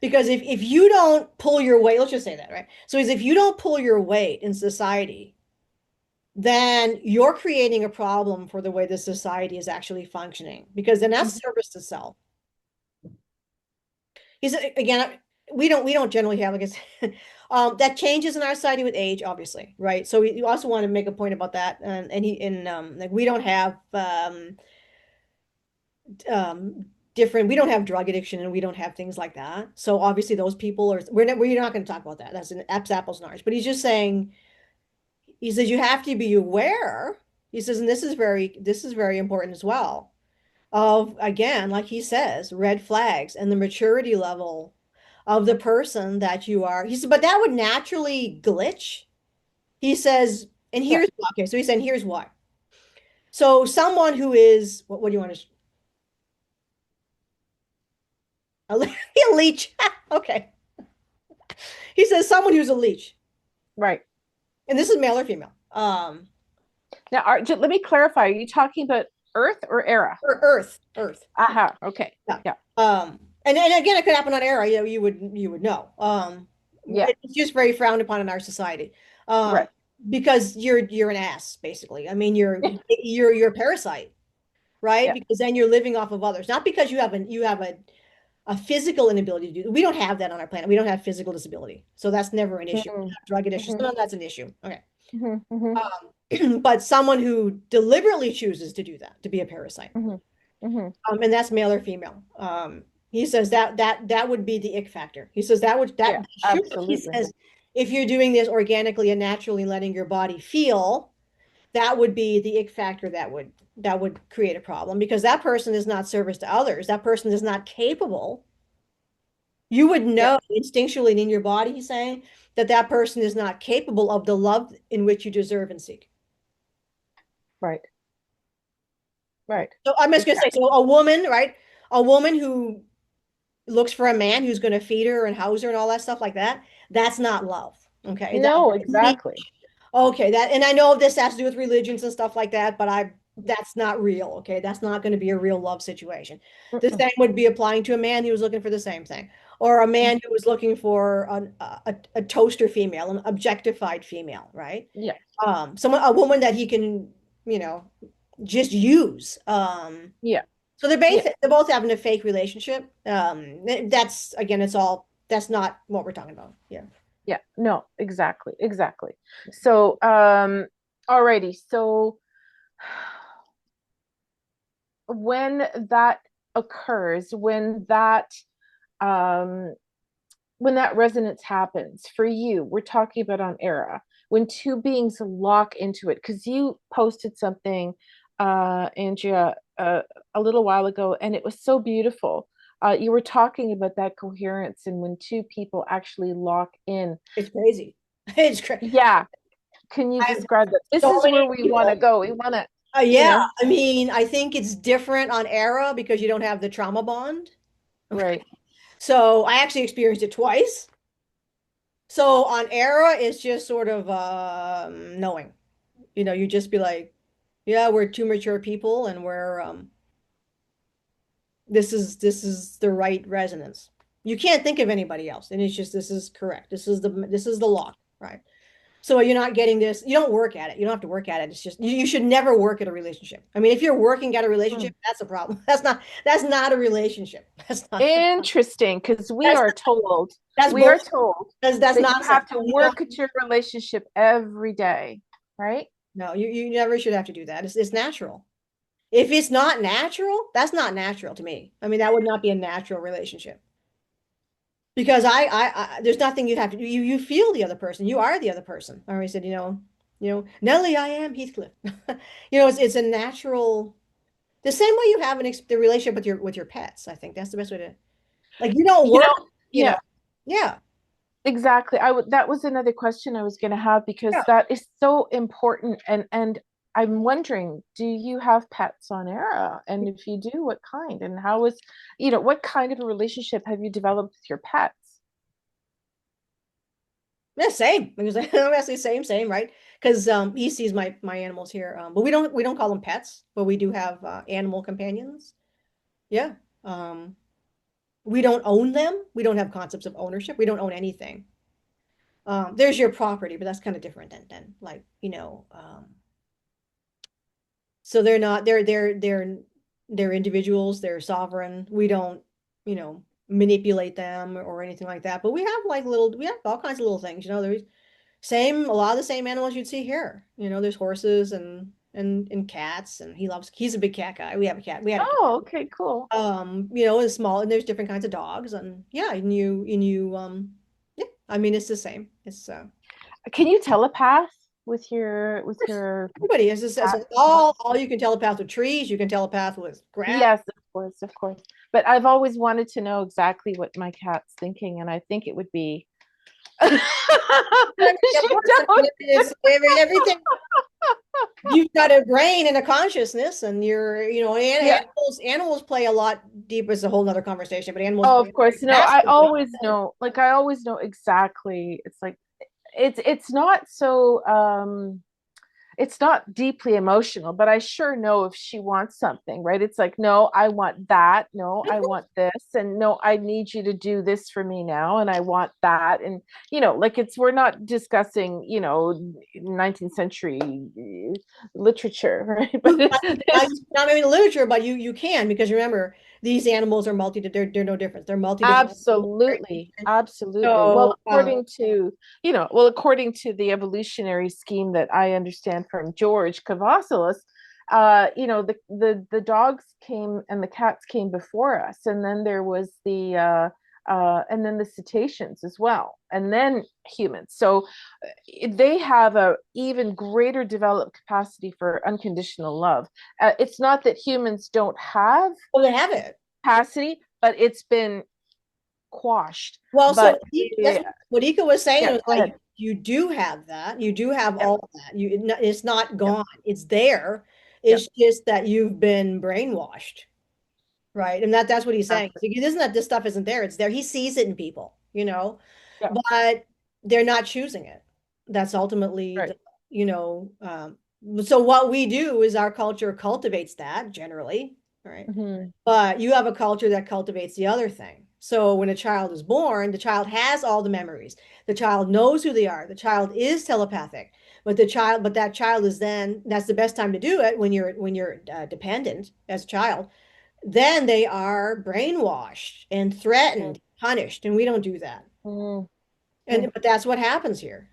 because if you don't pull your weight, let's just say that, right? So if you don't pull your weight in society, then you're creating a problem for the way the society is actually functioning because then that's Mhm. service to self. He's again, we don't generally have, like I said, that changes in our society with age, obviously, right? So we also want to make a point about that, and like we don't have different, we don't have drug addiction and we don't have things like that. So obviously those people are, we're not going to talk about that. That's an apples and oranges. But he's just saying, he says you have to be aware. He says, and this is very important as well, of, again, like he says, red flags and the maturity level of the person that you are. He said, but that would naturally glitch. He says, and Yeah, here's okay. So he's saying, here's why. So someone who is, what do you want to, a leech? Okay. He says someone who's a leech, right. and this is male or female. Now, let me clarify. Are you talking about Earth or Era? Or Earth, Earth. Aha. Okay. Yeah. Yeah. And again, it could happen on Era. You know, you would know. Yeah. It's just very frowned upon in our society. Um, Right. because you're an ass, basically. I mean, you're a parasite, right? Yeah. Because then you're living off of others, not because you have a physical inability to do. We don't have that on our planet. We don't have physical disability, so that's never an issue. Mm-hmm. Drug addiction, Mm-hmm. so that's an issue. Okay. Mm-hmm. But someone who deliberately chooses to do that, to be a parasite, Mm-hmm. Mm-hmm. and that's male or female. He says that would be the ick factor. He says Yeah. that should. He Absolutely. says if you're doing this organically and naturally, letting your body feel, that would be the ick factor that would create a problem because that person is not service to others. That person is not capable. You would Yeah. know instinctually and in your body, he's saying, that that person is not capable of the love in which you deserve and seek. Right. Right. So I'm just going to say, Exactly. so a woman, right? A woman who looks for a man who's going to feed her and house her and all that stuff like that, that's not love. Okay. No, exactly. Okay, that, and I know this has to do with religions and stuff like that, but that's not real. Okay, that's not going to be a real love situation. The Mm-mm. same would be applying to a man who was looking for the same thing, or a man who was looking for a toaster female, an objectified female, right? Yeah. Someone, a woman that he can, you know, just use. Yeah. So Yeah. they're both having a fake relationship. That's again, it's all that's not what we're talking about. Yeah. Yeah. No, exactly. Exactly. So, alrighty. So when that occurs, um when that resonance happens for you, we're talking about on Era, when two beings lock into it, because you posted something, Andrea, a little while ago, and it was so beautiful. You were talking about that coherence and when two people actually lock in. It's crazy. It's crazy. Yeah. Can you I have describe that? This so is many where we want to people. go. We want to, you Yeah, know, I mean, I think it's different on Era because you don't have the trauma bond. Okay. right. So I actually experienced it twice. So on Era, it's just sort of knowing. You know, you just be like, yeah, we're two mature people and we're this is the right resonance. You can't think of anybody else. And it's just this is correct. This is the lock, right? So you're not getting this, you don't work at it. You don't have to work at it. It's just you should never work at a relationship. I mean, if you're working at a Hmm. relationship, that's a problem. That's not a relationship. Interesting, because That's that's we are bullshit. told That's that you nonsense. have to You don't, work at your relationship every day, right? no, you never should have to do that. It's natural. If it's not natural, that's not natural to me. I mean, that would not be a natural relationship. Because there's nothing you have to do. You feel the other person. You are the other person. I always said, Nellie, I am Heathcliff. It's a natural. The same way you have the relationship with your pets. I think that's the best way to, like, you don't You work, know, you know. yeah, Yeah. exactly. That was another question I was going to have because Yeah. that is so important. And I'm wondering, do you have pets on Era? And if you do, what kind? And what kind of a relationship have you developed with your pets? Yeah, same. Because I'm actually same, right? Because he sees my animals here. But we don't call them pets, but we do have animal companions. Yeah. Um, we don't own them. We don't have concepts of ownership. We don't own anything. There's your property, but that's kind of different than like, so they're not they're individuals, they're sovereign. We don't, you know. manipulate them or anything like that. But we have like we have all kinds of little things, there's a lot of the same animals you'd see here. There's horses and cats, and he's a big cat guy. We have a cat. We had a cat. Oh, okay, cool. And small, and there's different kinds of dogs, and yeah, yeah, I mean, it's the same. It's Can you telepath with your everybody is this, cat? all you can telepath with trees, you can telepath with grass. Yes, of course, of course. But I've always wanted to know exactly what my cat's thinking, and I think it would be Of she course, I don't. mean, everything. You've got a brain and a consciousness, and Yeah. animals play a lot deeper. It's a whole nother conversation, but animals Oh, play of course. a No, I massive always know. Like I always know exactly. It's like it's not so it's not deeply emotional, but I sure know if she wants something, right? It's like, no, I want that. No, I role. want this. And no, I need you to do this for me now. And I want that. And, like we're not discussing, 19th century literature, right? But Not not maybe literature, but you can, because remember, these animals are they're no different. They're multidimensional, right? absolutely, absolutely. Well, So, according to the evolutionary scheme that I understand from George Cavazos, the dogs came and the cats came before us, and then there was and then the cetaceans as well, and then humans. So they have a even greater developed capacity for unconditional love. It's not that humans don't have well, they have it. capacity, but it's been quashed. Well, so But that's what Ika was saying yeah, was go like ahead. you do have that. You do have Yeah, all of that. It's not yeah, gone. It's there. yeah, It's just that you've been brainwashed, right? And that's what he's saying. exactly. It isn't that this stuff isn't there. It's there. He sees it in people, Yeah, but they're not choosing it. That's ultimately right. you know, um, so what we do is our culture cultivates that generally, right? Hmm. But you have a culture that cultivates the other thing. So when a child is born, the child has all the memories. The child knows who they are. The child is telepathic. But that child is that's the best time to do it when you're dependent as a child. Then they are brainwashed and threatened, punished, and we don't do that. Hmm. And but that's what happens here.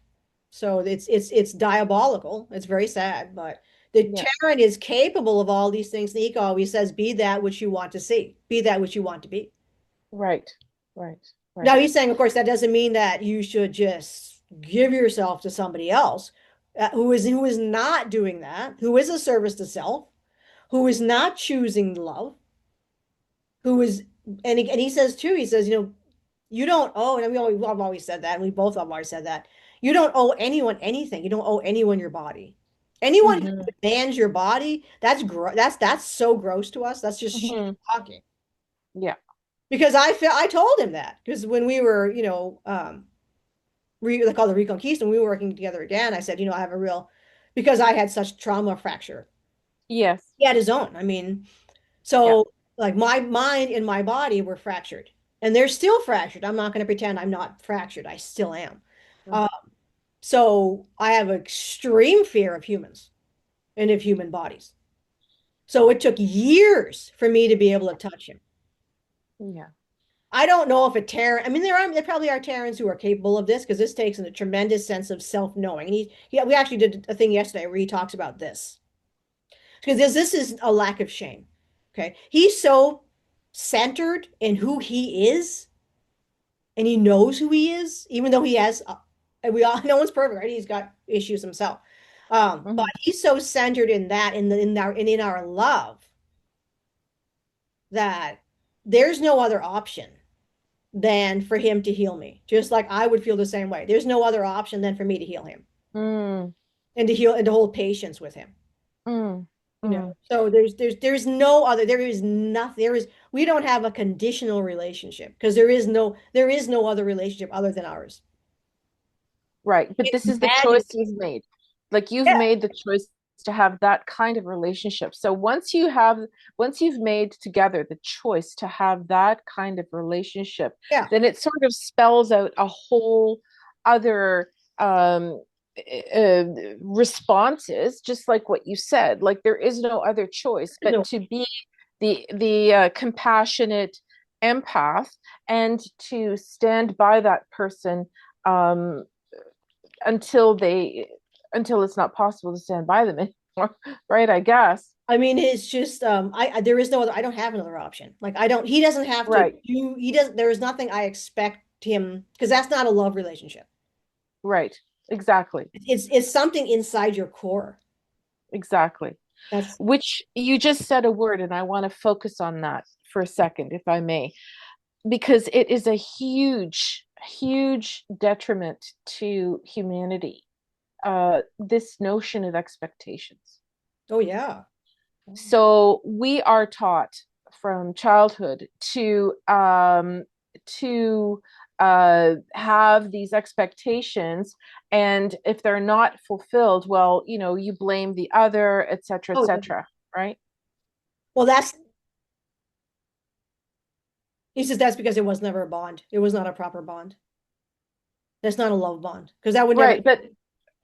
So it's diabolical. It's very sad, but the Yeah, Terran is capable of all these things. Nico always says, "Be that which you want to see. Be that which you want to be." right, right, Now right. he's saying, of course, that doesn't mean that you should just give yourself to somebody else who is not doing that, who is a service to self, who is not choosing love, who is and he says too. He says, you don't owe, and I've always said that, and we both have always said that. You don't owe anyone anything. You don't owe anyone your body. Anyone who Hmm. demands your body, that's so gross to us. That's just Hmm. shocking. Yeah. Because I told him that because when we were, they call the Reconquista, and we were working together again, I said, I have a real because I had such trauma fracture. Yes. He had his own. I mean, Yeah. so like my mind and my body were fractured, and they're still fractured. I'm not going to pretend I'm not fractured. I still am. Mm. Uh, so I have extreme fear of humans and of human bodies. So it took years for me to be able to touch him. Yeah. I don't know if a Terran, I mean, there probably are Terrans who are capable of this because this takes a tremendous sense of self-knowing. And we actually did a thing yesterday where he talks about this because this is a lack of shame. Okay. He's so centered in who he is and he knows who he is, even though he has, and we all, no one's perfect, right? He's got issues himself. But Hmm. he's so centered in that, in our love, that there's no other option than for him to heal me. Just like I would feel the same way. There's no other option than for me to heal him Mm. and to heal and to hold patience with him. Mm. Mm. So there's no other, there is nothing, we don't have a conditional relationship because there is no other relationship other than ours. Right. But this is the Imagine. choice you've made. Like you've Yeah. made the choice to have that kind of relationship. So once you've made together the choice to have that kind of relationship, Yeah. then it sort of spells out a whole other uh, responses, just like what you said. Like there is no other choice but No. to be the compassionate empath and to stand by that person um, until they until it's not possible to stand by them anymore, right? I guess. I mean, it's just there is no other, I don't have another option. Like I don't, he doesn't have to Right, do, he doesn't, there is nothing I expect him, because that's not a love relationship. right, exactly, It's something inside your core. exactly. That's Which you just said a word, and I want to focus on that for a second, if I may, because it is a huge, huge detriment to humanity. This notion of expectations. oh yeah. So we are taught from childhood to have these expectations, and if they're not fulfilled, well, you blame the other, etc., Oh yeah. etc., right? Well, that's, he says that's because it was never a bond. It was not a proper bond. That's not a love bond because that would never. Right, but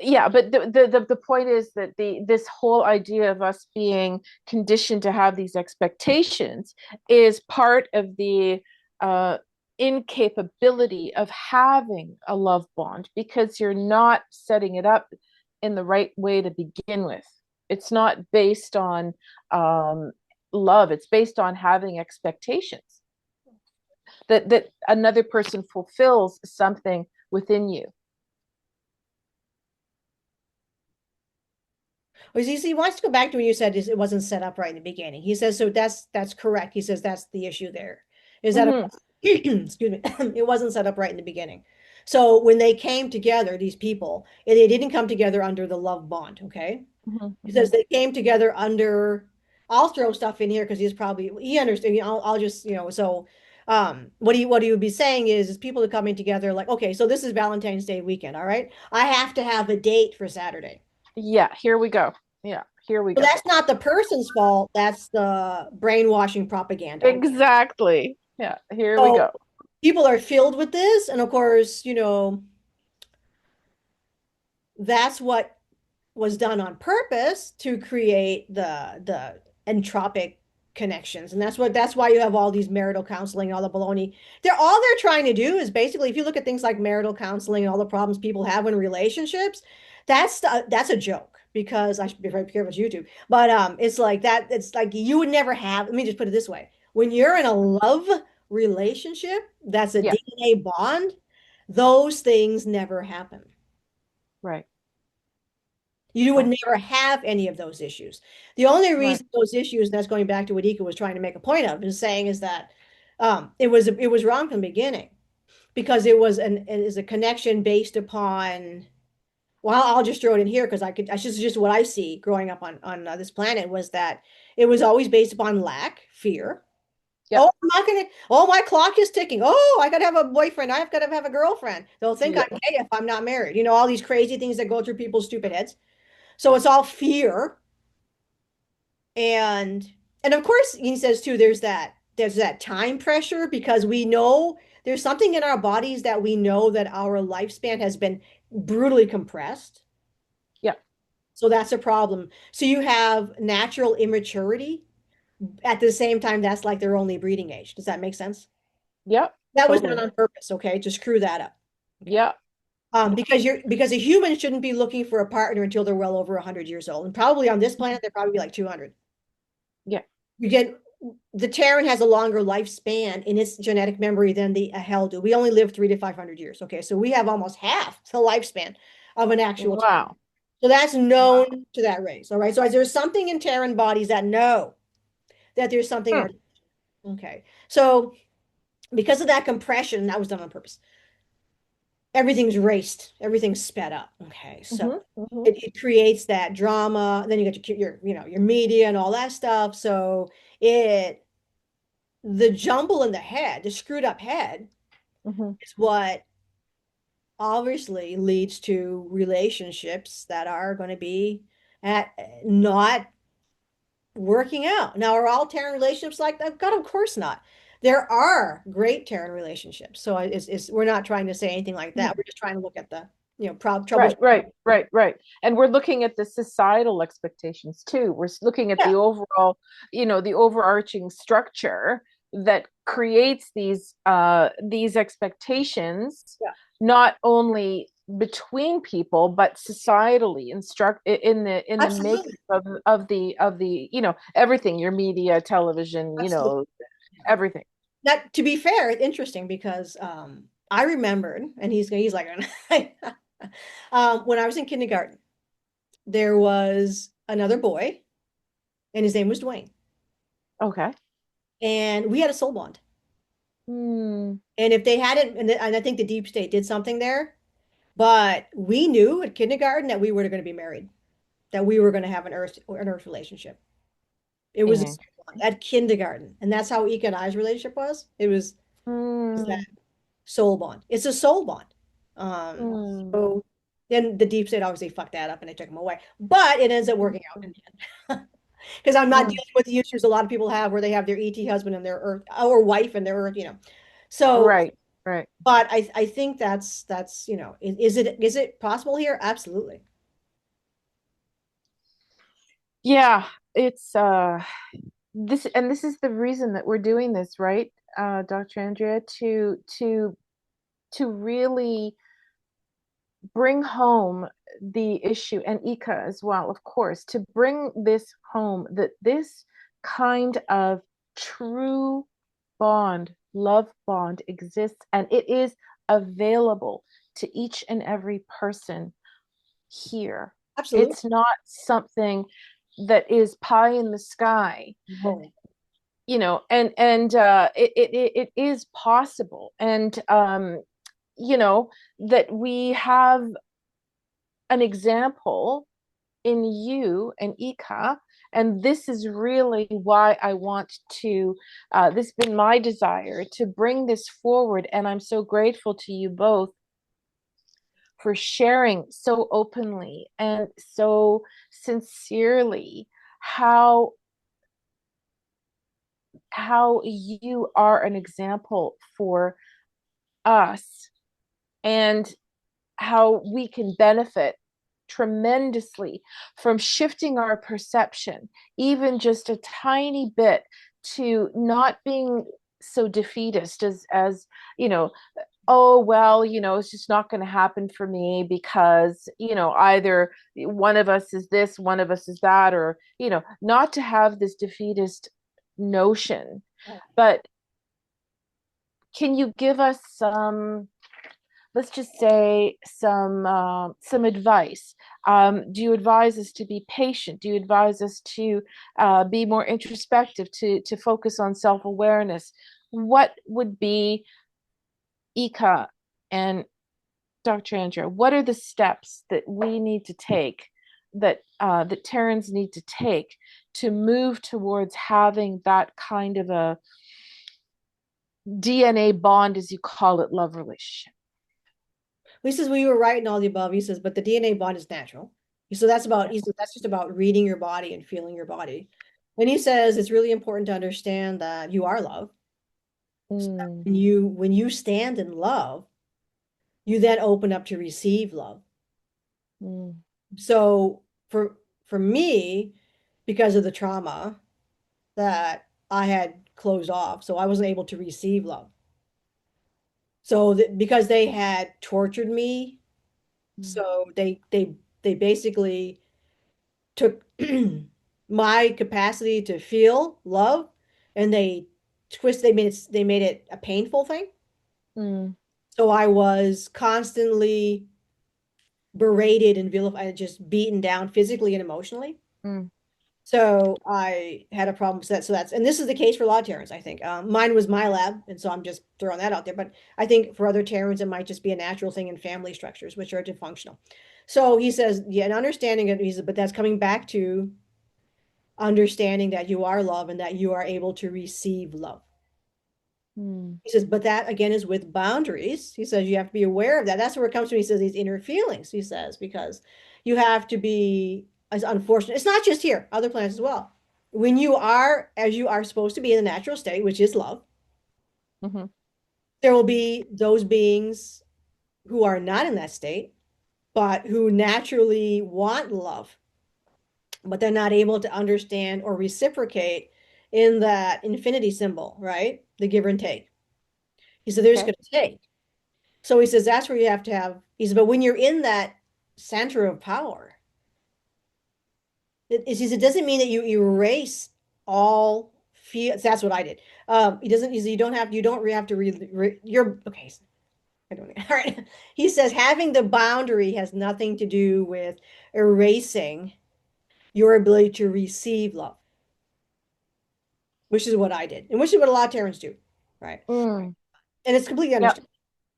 yeah, but the point is that this whole idea of us being conditioned to have these expectations is part of the uh, incapability of having a love bond because you're not setting it up in the right way to begin with. It's not based on um, love. It's based on having expectations that another person fulfills something within you. Well, he wants to go back to when you said it wasn't set up right in the beginning. He says so. That's correct. He says that's the issue there. Is that Mm-hmm, excuse me, it wasn't set up right in the beginning. So when they came together, these people, they didn't come together under the love bond. Okay, mm-hmm, he mm-hmm. says they came together under. I'll throw stuff in here because he understands. I'll just so. What he would be saying is people are coming together like, okay, so this is Valentine's Day weekend, all right? I have to have a date for Saturday. Yeah, here we go. Yeah, here we So go. that's not the person's fault. That's the brainwashing propaganda. Okay. Exactly. Yeah, here we So go. people are filled with this. And of course, that's what was done on purpose to create the entropic connections. And that's why you have all these marital counseling, all the baloney. They're trying to do is basically, if you look at things like marital counseling and all the problems people have in relationships, that's a joke because I should be very careful with YouTube. But it's like that, it's like you would never have, let me just put it this way. When you're in a love relationship, that's a Yeah, DNA bond, those things never happen. right, You would right, never have any of those issues. The only right. reason those issues, and that's going back to what Eka was trying to make a point of, is saying is that it was wrong from the beginning because it is a connection based upon. Well, I'll just throw it in here because I could. That's just what I see growing up on this planet was that it was always based upon lack, fear. Yep, Oh, I'm not gonna. Oh, my clock is ticking. Oh, I gotta have a boyfriend. I've got to have a girlfriend. They'll think I'm yep, gay if I'm not married. All these crazy things that go through people's stupid heads. So it's all fear. And and of course he says too, there's that time pressure because we know there's something in our bodies that we know that our lifespan has been brutally compressed. yep, So that's a problem. So you have natural immaturity at the same time that's like their only breeding age. Does that make sense? yep, That was done totally. on purpose, okay, to screw that up. Okay. Yep, yep, Because a human shouldn't be looking for a partner until they're well over 100 years old. And probably on this planet, they're probably like 200. yeah, You get the Terran has a longer lifespan in its genetic memory than the Hell do. We only live 300 to 500 years. Okay, so we have almost half the lifespan of an actual Terran. wow, So that's wow. known to that race. All right. So there's something in Terran bodies that know that there's something. Hmm. Okay. So because of that compression, that was done on purpose. Everything's raced, everything's sped up. Okay. So Mm-hmm, mm-hmm, it creates that drama. Then you get your media and all that stuff. So it the jumble in the head, the screwed up head, mm-hmm. is what obviously leads to relationships that are going to be at not working out. Now, are all Terran relationships like that? God, of course not. There are great Terran relationships. So we're not trying to say anything like that. We're just trying to look at the, proud trouble. Right, right, right, right. And we're looking at the societal expectations too. We're looking at Yeah. the overall, the overarching structure that creates these expectations, Yeah, not only between people but societally instruct in the makeup absolutely. of the everything, your media, television, Absolutely. everything. That, to be fair, it's interesting because I remembered, and he's like, when I was in kindergarten, there was another boy, and his name was Dwayne, Okay. and we had a soul bond. Hmm. And if they hadn't, and I think the deep state did something there, but we knew at kindergarten that we were going to be married, that we were going to have an earth relationship. It was a Okay. soul bond at kindergarten, and that's how Eka and I's relationship was. It was that Hmm. soul bond. It's a soul bond. Hmm. So then the deep state obviously fucked that up and they took him away. But it ends up working out in the end. Because I'm not Hmm. dealing with the issues a lot of people have where they have their ET husband and their earth or wife and their earth. So, Right. Right. but I think that's is it possible here? Absolutely. Yeah, it's this is the reason that we're doing this, right, Dr. Andrea, to really bring home the issue, and Ika as well, of course, to bring this home, that this kind of true bond, love bond exists, and it is available to each and every person here. Absolutely. It's not something that is pie in the sky, No. and it is possible, and that we have an example in you and Ika. And this is really why I want to, this has been my desire to bring this forward. And I'm so grateful to you both for sharing so openly and so sincerely how you are an example for us, and how we can benefit tremendously from shifting our perception, even just a tiny bit, to not being so defeatist as you know oh well, it's just not going to happen for me because either one of us is this, one of us is that, or not to have this defeatist notion. But can you give us some, let's just say, some advice? Do you advise us to be patient? Do you advise us to be more introspective, to focus on self-awareness? What would be, Ika and Dr. Andrea, what are the steps that we need to take, that Terrans need to take, to move towards having that kind of a DNA bond, as you call it, love relationship? He says, well, you were right in all the above. He says, but the DNA bond is natural. So he says, that's just about reading your body and feeling your body. And he says, it's really important to understand that you are love. So that Mm, when you stand in love, you then open up to receive love. mm, So for me, because of the trauma that I had closed off, so I wasn't able to receive love. So because they had tortured me, mm, so they basically took my capacity to feel love and they made it a painful thing. mm, So I was constantly berated and vilified, just beaten down physically and emotionally. mm, So I had a problem with that. And this is the case for a lot of Terrans, I think. Mine was my lab, and so I'm just throwing that out there. But I think for other Terrans, it might just be a natural thing in family structures, which are dysfunctional. So he says, yeah, and understanding it, he says, but that's coming back to understanding that you are love and that you are able to receive love. mm, He says, but that again is with boundaries. He says you have to be aware of that. That's where it comes from. He says these inner feelings, he says, because you have to be as unfortunate. It's not just here, other planets as well. When you are as you are supposed to be in the natural state, which is love, mhm, there will be those beings who are not in that state, but who naturally want love, but they're not able to understand or reciprocate in that infinity symbol, right? The give and take. He said, they're just Okay. going to take. So he says, that's where you have to have, he said, but when you're in that center of power, he says, it doesn't mean that you erase all feels. That's what I did. He doesn't, he said, you don't have to you're, okay. I don't know. All right. He says, having the boundary has nothing to do with erasing your ability to receive love, which is what I did, and which is what a lot of Terrans do, right? Mm. And it's completely Yep.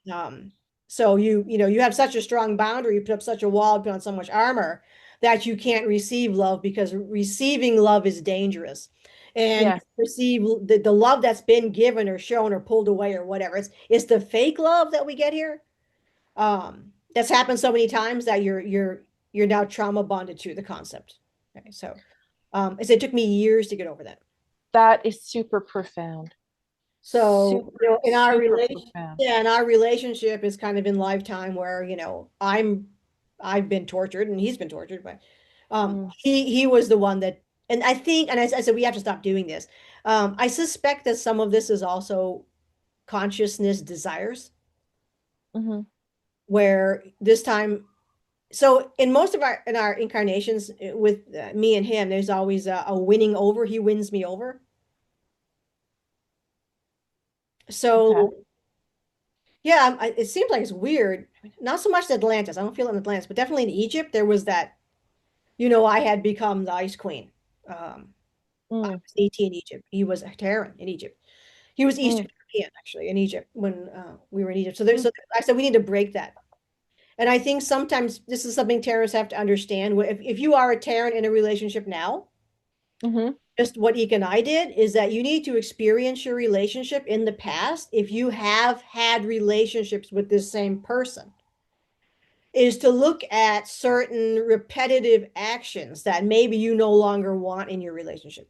understandable. So you have such a strong boundary, you put up such a wall, put on so much armor that you can't receive love because receiving love is dangerous. And Yes. receive the love that's been given or shown or pulled away or whatever. It's the fake love that we get here. That's happened so many times that you're now trauma bonded to the concept. Okay, so it took me years to get over that. That is super profound. So, Super, in our super relation, profound. yeah, and our relationship is kind of in lifetime where, I've been tortured and he's been tortured, but Mm. he was the one that, and I think, and I said we have to stop doing this. I suspect that some of this is also consciousness desires, Hmm. where this time, so in most of our incarnations with me and him, there's always a winning over. He wins me over. Okay. So yeah, it seems like it's weird. Not so much Atlantis. I don't feel it in Atlantis, but definitely in Egypt, there was that, I had become the Ice Queen. I Mm. was 18 in Egypt. He was a Terran in Egypt. He was Mm. Eastern European, actually, in Egypt when we were in Egypt. Mm. So I said, we need to break that. And I think sometimes this is something Terrans have to understand. If you are a Terran in a relationship now, Hmm. just what Eka and I did is that you need to experience your relationship in the past if you have had relationships with this same person, is to look at certain repetitive actions that maybe you no longer want in your relationship.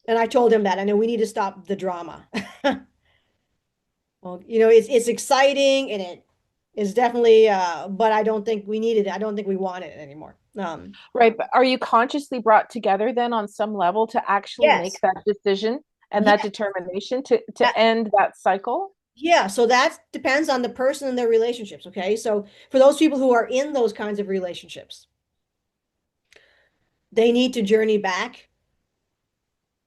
And I told him that. I know we need to stop the drama. Well, it's exciting and it is definitely but I don't think we needed it. I don't think we wanted it anymore. Right. But are you consciously brought together then on some level to actually Yes. make that decision and that Yeah. determination to That, end that cycle? yeah, so that depends on the person and their relationships, okay? So for those people who are in those kinds of relationships, they need to journey back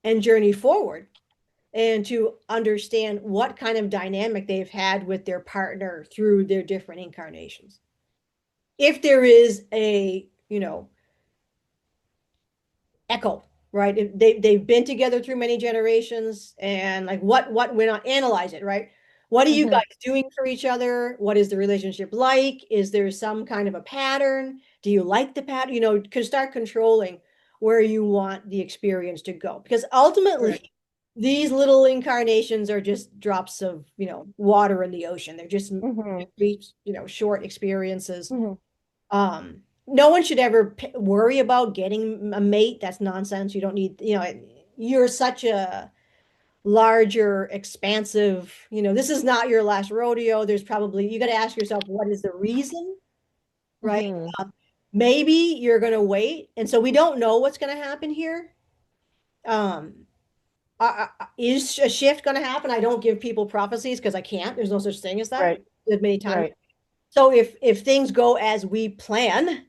and journey forward and to understand what kind of dynamic they've had with their partner through their different incarnations. If there is a, echo, right? If they've been together through many generations and like what went on, analyze it, right? What are you Hmm. guys doing for each other? What is the relationship like? Is there some kind of a pattern? Do you like the pattern? Can start controlling where you want the experience to go. Because Right. ultimately, these little incarnations are just drops of, water in the ocean. They're just Hmm. short experiences. Hmm. No one should ever worry about getting a mate. That's nonsense. You don't need, you're such a larger, expansive, this is not your last rodeo. There's probably, you got to ask yourself, what is the reason, right? Hmm. Maybe you're going to wait. And so we don't know what's going to happen here. Um, is a shift going to happen? I don't give people prophecies because I can't. There's no such thing as that. Right. That many times. Right. So if things go as we plan,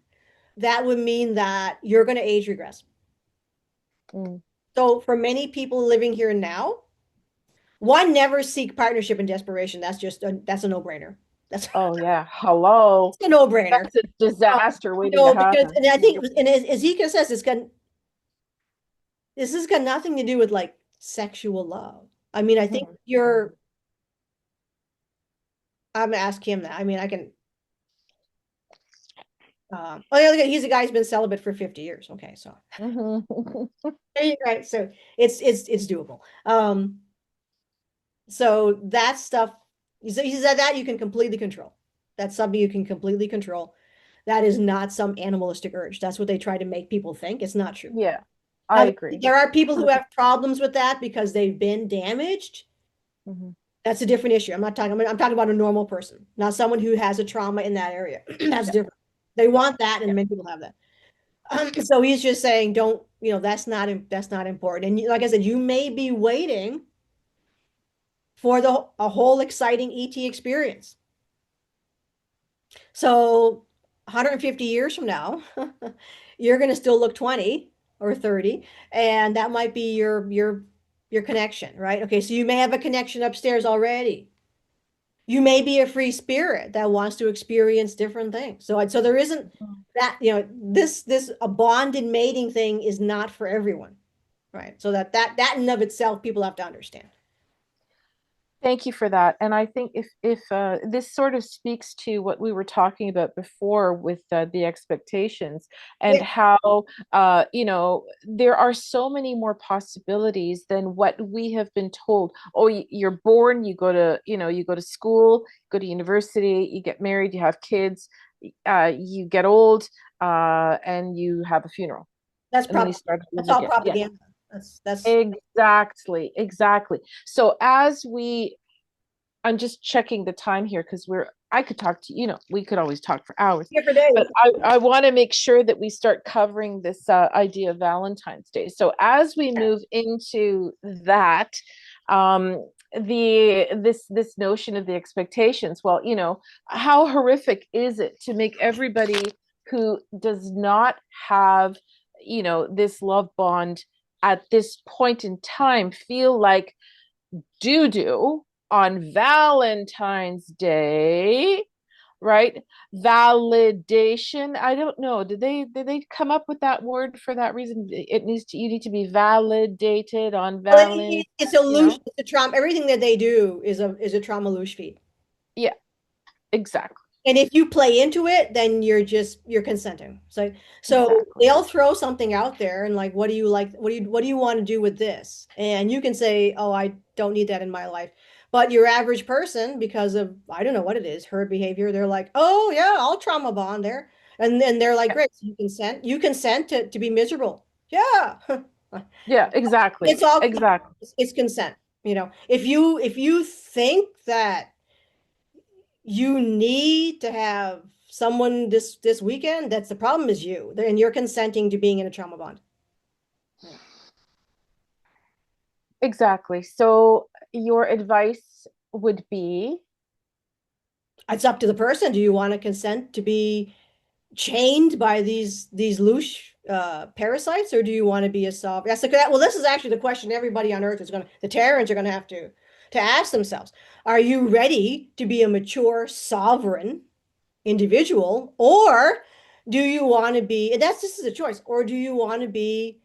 that would mean that you're going to age regress. Mm. So for many people living here now, one, never seek partnership in desperation. That's a no-brainer. That's Oh yeah. Hello. a no-brainer. That's a Um, disaster waiting to because happen. and I think and as Ezekiel says, this has got nothing to do with like sexual love. I mean, I think Mhm. I'm gonna ask him that. I mean, I can oh yeah, look he's a guy who's been celibate for 50 years. Okay, so Mhm. right, so it's doable. So that stuff, he said that you can completely control. That's something you can completely control. That is not some animalistic urge. That's what they try to make people think. It's not true. Yeah, I Now, agree. there are people who have problems with that because they've been damaged. Mhm. That's a different issue. I'm talking about a normal person, not someone who has a trauma in that area. That's Yeah, different. They want that, yeah. and many people have that. So he's just saying, don't, that's not important. And like I said, you may be waiting for a whole exciting ET experience. So 150 years from now, you're going to still look 20 or 30, and that might be your connection, right? Okay, so you may have a connection upstairs already. You may be a free spirit that wants to experience different things. So there isn't that, this a bonded mating thing is not for everyone, right? So that in of itself, people have to understand. Thank you for that. And I think if this sort of speaks to what we were talking about before with the expectations and Yeah, how there are so many more possibilities than what we have been told. Oh, you're born, you go to school, go to university, you get married, you have kids, you get old, and you have a funeral, that's and then you prop start to live that's all again. Yeah. propaganda. That's Exactly, exactly. So I'm just checking the time here because I could talk to, we could always talk for hours, here for but days. I want to make sure that we start covering this idea of Valentine's Day. So as we move into that, this notion of the expectations, well, how horrific is it to make everybody who does not have, this love bond at this point in time feel like doo doo on Valentine's Day, right? Validation. I don't know. Did they come up with that word for that reason? You need to be validated on Well, Valentine, it's a you know? loose, it's a trauma. Everything that they do is a trauma loose feed. Yeah, exactly. And if you play into it, then you're consenting. So Exactly. they'll throw something out there and like, what do you like? What do you want to do with this? And you can say, oh, I don't need that in my life. But your average person, because of I don't know what it is, her behavior, they're like, oh yeah, I'll trauma bond there. And then they're like, Yeah, great, so you consent to be miserable. Yeah. yeah, exactly. It's all Exactly. it's consent. If you think that you need to have someone this weekend, that's the problem is you. And you're consenting to being in a trauma bond. Right. Exactly. So your advice would be, It's up to the person. Do you want to consent to be chained by these loose parasites, or do you want to be a sovereign? Well, this is actually the question everybody on Earth the Terrans are going to have to ask themselves. Are you ready to be a mature sovereign individual, or do you want to be, and this is a choice, or do you want to be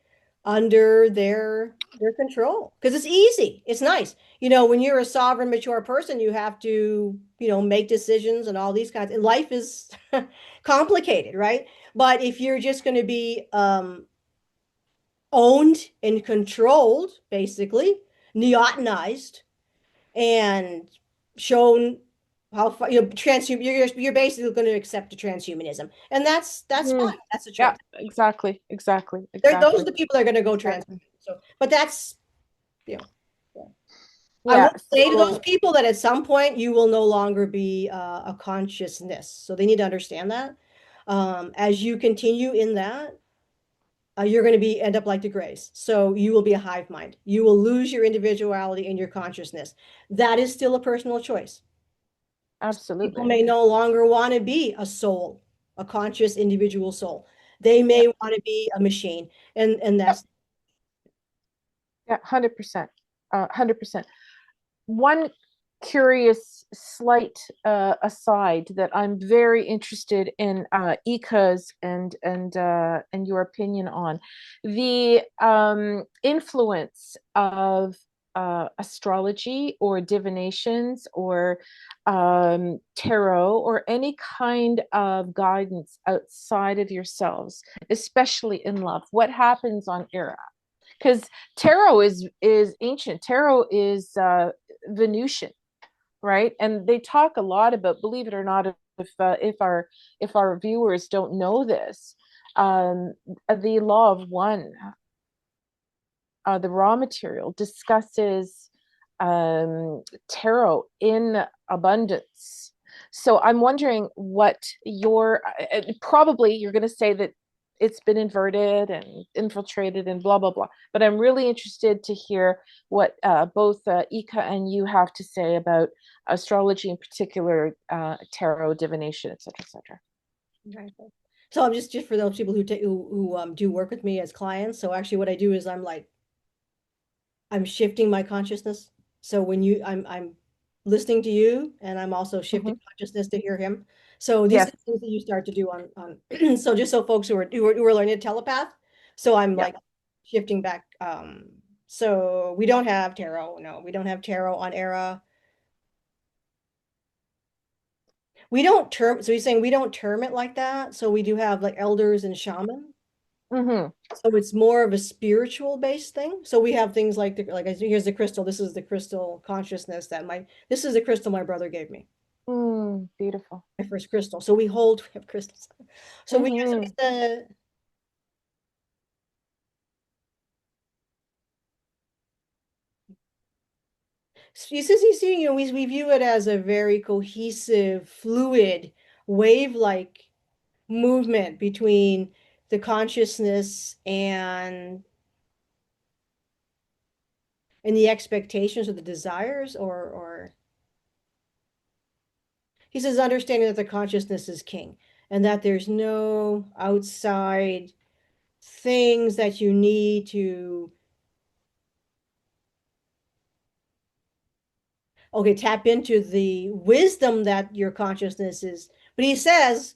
under their control? Because it's easy, it's nice. When you're a sovereign, mature person, you have to, make decisions and all these kinds, and life is complicated, right? But if you're just going to be owned and controlled, basically, neotenized, and shown how far you're basically going to accept the transhumanism, and that's hmm, fine. That's a yeah, choice. exactly, exactly, Those are exactly, the people that are going to go trans. exactly. So, but that's you know, yeah. I will Yeah. say to those So people that at some point you will no longer be a consciousness. So they need to understand that. As you continue in that, you're going to be end up like the Greys. So you will be a hive mind. You will lose your individuality and your consciousness. That is still a personal choice. People absolutely. may no longer want to be a soul, a conscious individual soul. They Yeah. may want to be a machine, and Yep. that's Yeah. 100%. 100%. One curious slight aside that I'm very interested in Eka's and your opinion on the influence of astrology or divinations or tarot or any kind of guidance outside of yourselves, especially in love. What happens on Era? Because tarot is ancient. Tarot is Venusian, right? And they talk a lot about, believe it or not, if our viewers don't know this, the law of one, the raw material discusses tarot in abundance. So I'm wondering what probably you're going to say that it's been inverted and infiltrated and blah blah blah. But I'm really interested to hear what both Ika and you have to say about astrology, in particular, tarot, divination, etc., etc. Okay. So I'm just for those people who do work with me as clients. So actually, what I do is I'm shifting my consciousness. So when I'm listening to you, and I'm also shifting Hmm. consciousness to hear him. So these are Yes. the things that you start to do on so just so folks who are learning to telepath. So I'm Yeah. like shifting back. So we don't have tarot. No, we don't have tarot on Era. We don't term. So he's saying we don't term it like that. So we do have like elders and shaman. Hmm. So it's more of a spiritual based thing. So we have things like here's the crystal. This is the crystal consciousness that this is the crystal my brother gave me, Mm, beautiful. my first crystal. So we have crystals. So we use Hmm. the he says he's seeing, we view it as a very cohesive, fluid, wave-like movement between the consciousness and the expectations or the desires or he says understanding that the consciousness is king and that there's no outside things that you need to okay tap into the wisdom that your consciousness is. But he says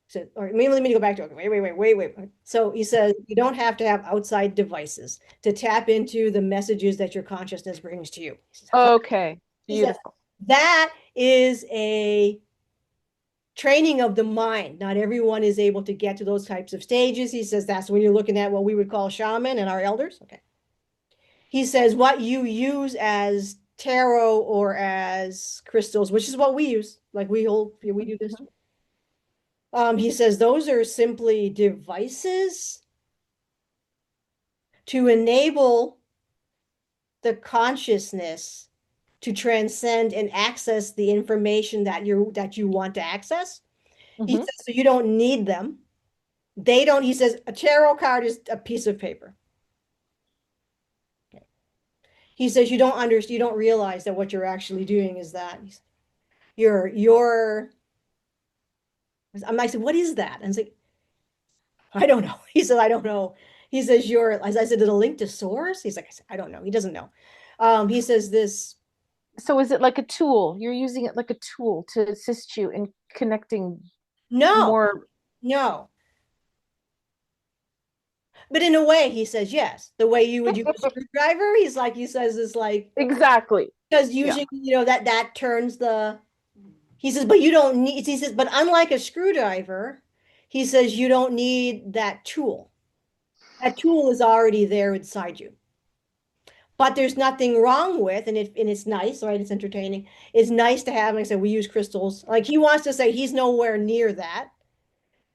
so, or maybe let me go back to it. Wait. So he says you don't have to have outside devices to tap into the messages that your consciousness brings to you. Okay. He says Beautiful. that is a training of the mind. Not everyone is able to get to those types of stages. He says that's when you're looking at what we would call shaman and our elders. Okay. He says what you use as tarot or as crystals, which is what we use, like we do this. Mhm. He says those are simply devices to enable the consciousness to transcend and access the information that you want to access. He Mhm. says so you don't need them. They don't, he says a tarot card is a piece of paper. He says you don't realize that what you're actually doing is that you're I'm like, I said, what is that? And it's like, I don't know. He said, I don't know. He says, as I said, did a link to source? He's like, I said, I don't know. He doesn't know. He says this, So is it like a tool? You're using it like a tool to assist you in connecting no, more. no. But in a way, he says, yes, the way you would use a screwdriver. He says, is like, Exactly. because Yeah. using, that turns he says, but you don't need, he says, but unlike a screwdriver, he says, you don't need that tool. That tool is already there inside you. But there's nothing wrong with, and it's nice, right? It's entertaining. It's nice to have, like I said, we use crystals. Like he wants to say he's nowhere near that.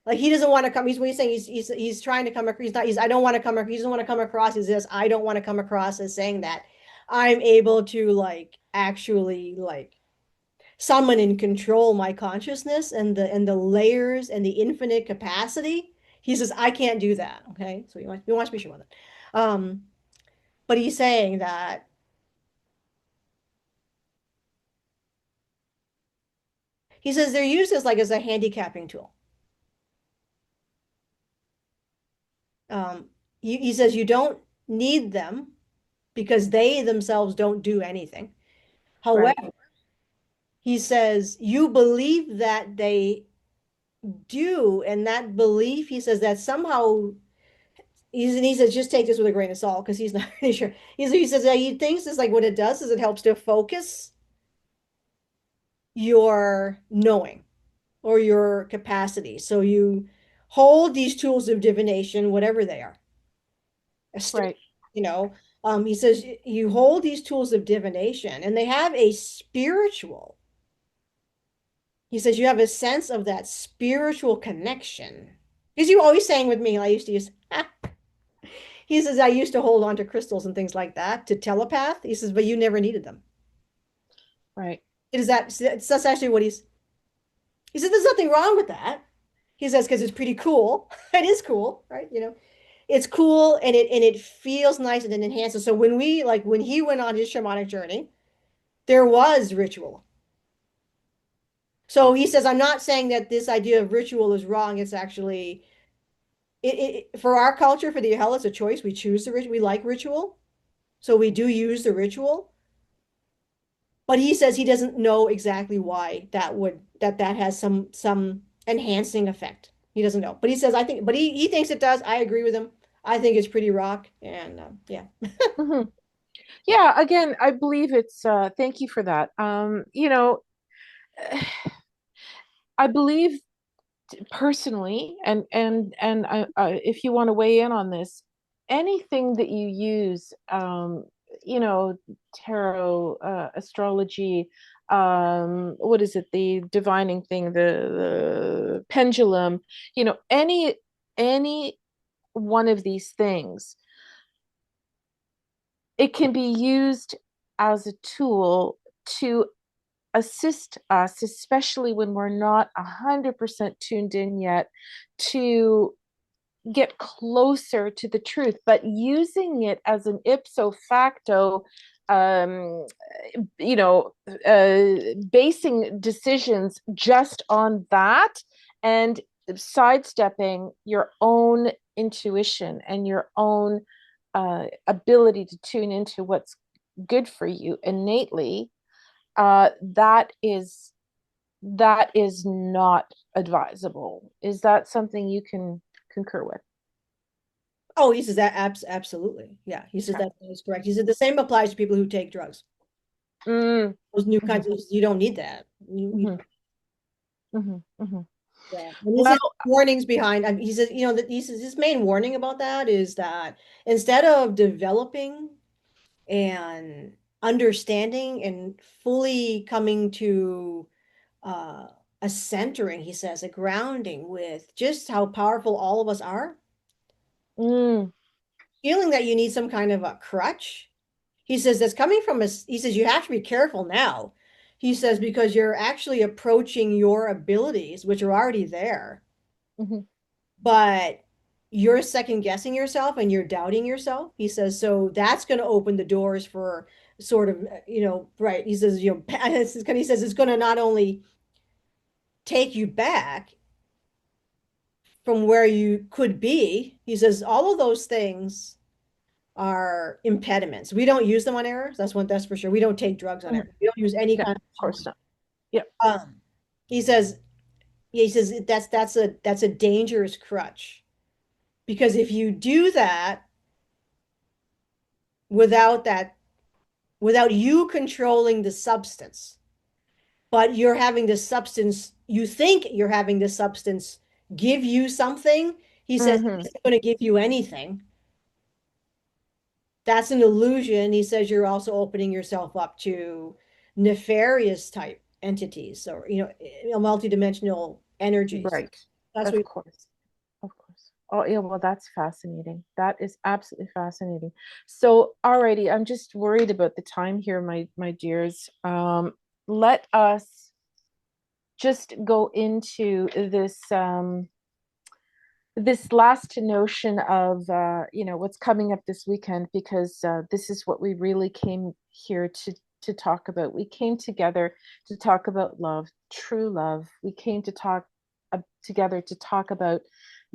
Like he doesn't want to come. He's saying he's trying to come across. He's not. I don't want to come. He doesn't want to come across as this. I don't want to come across as saying that I'm able to like actually like summon and control my consciousness and the layers and the infinite capacity. He says I can't do that. Okay, so he wants me to show that. But he's saying that he says they're used as a handicapping tool. Um, he says you don't need them because they themselves don't do anything. Right. However, he says you believe that they do, and that belief, he says that somehow he says just take this with a grain of salt because he's not really sure. He says that he thinks it's like what it does is it helps to focus your knowing or your capacity. So you hold these tools of divination, whatever they are. Right. You know, he says you hold these tools of divination and they have a spiritual. He says you have a sense of that spiritual connection. Because you always saying with me, I used to use, he says, I used to hold on to crystals and things like that to telepath. He says, but you never needed them. Right. That's actually what he says, there's nothing wrong with that. He says because it's pretty cool. It is cool, right? It's cool and it feels nice and it enhances. So when he went on his shamanic journey, there was ritual. So he says, I'm not saying that this idea of ritual is wrong. It's actually for our culture, for the hell, it's a choice. We choose the ritual. We like ritual, so we do use the ritual. But he says he doesn't know exactly why that has some enhancing effect. He doesn't know, but he says I think, but he thinks it does. I agree with him. I think it's pretty rock, and yeah. Mhm. Yeah, again, I believe it's thank you for that. I believe personally, if you want to weigh in on this, anything that you use, you know, tarot, astrology, what is it, the divining thing, the pendulum, any one of these things, it can be used as a tool to assist us, especially when we're not 100% tuned in yet, to get closer to the truth. But using it as an ipso facto, um, you know, basing decisions just on that and sidestepping your own intuition and your own ability to tune into what's good for you innately, that is not advisable. Is that something you can concur with? Oh, he says that absolutely. Yeah, he says Okay. that is correct. He said the same applies to people who take drugs. Mm, Those new mhm, kinds of, you don't need that. mhm, mhm, mhm. Yeah. And he Well, says warnings behind, he says, that he says his main warning about that is that instead of developing and understanding and fully coming to uh, a centering, he says, a grounding with just how powerful all of us are, mm, feeling that you need some kind of a crutch. He says that's coming from he says you have to be careful now. He says because you're actually approaching your abilities, which are already there, mhm, but you're second guessing yourself and you're doubting yourself. He says, so that's going to open the doors for sort of, right. He says, he says it's going to not only take you back from where you could be. He says all of those things are impediments. We don't use them on errors. That's for sure. We don't take drugs on mhm. errors. We don't use any No, kind of course not. Yep. of he says he says that's a dangerous crutch because if you do that without that without you controlling the substance, but you're having the substance, you think you're having the substance give you something. He says Hmm. it's going to give you anything. That's an illusion. He says you're also opening yourself up to nefarious type entities or, multidimensional energies. Right. That's Of what, course. Of course. Oh, yeah, well, that's fascinating. That is absolutely fascinating. So, alrighty, I'm just worried about the time here, my dears. Let us just go into this last notion of what's coming up this weekend, because this is what we really came here to talk about. We came together to talk about love, true love. We came to talk together to talk about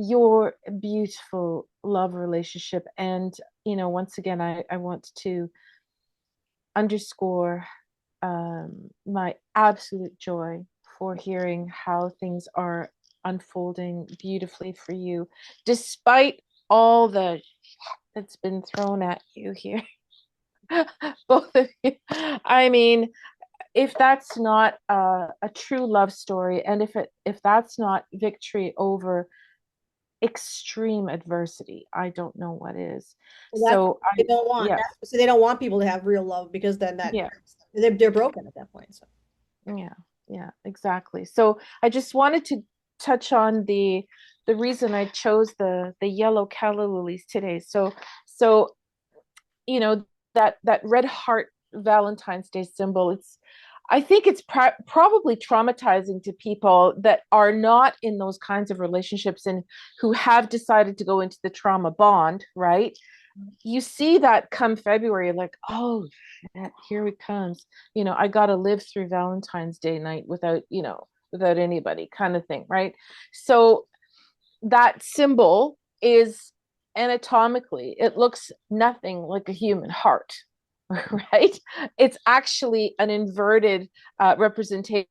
your beautiful love relationship. And once again, I want to underscore my absolute joy for hearing how things are unfolding beautifully for you, despite all the that's been thrown at you here. Both of you. I mean, if that's not a true love story, and if that's not victory over extreme adversity, I don't know what is. that's what So they don't want. yes, So they don't want people to have real love because then yeah. they're broken at that point. So Yeah, yeah, exactly. So I just wanted to touch on the reason I chose the yellow calla lilies today. So you know that red heart Valentine's Day symbol. I think it's probably traumatizing to people that are not in those kinds of relationships and who have decided to go into the trauma bond, right? You see that come February, like, oh, shit, here it comes. I got to live through Valentine's Day night without, without anybody kind of thing, right? So that symbol is anatomically, it looks nothing like a human heart, right? It's actually an inverted representation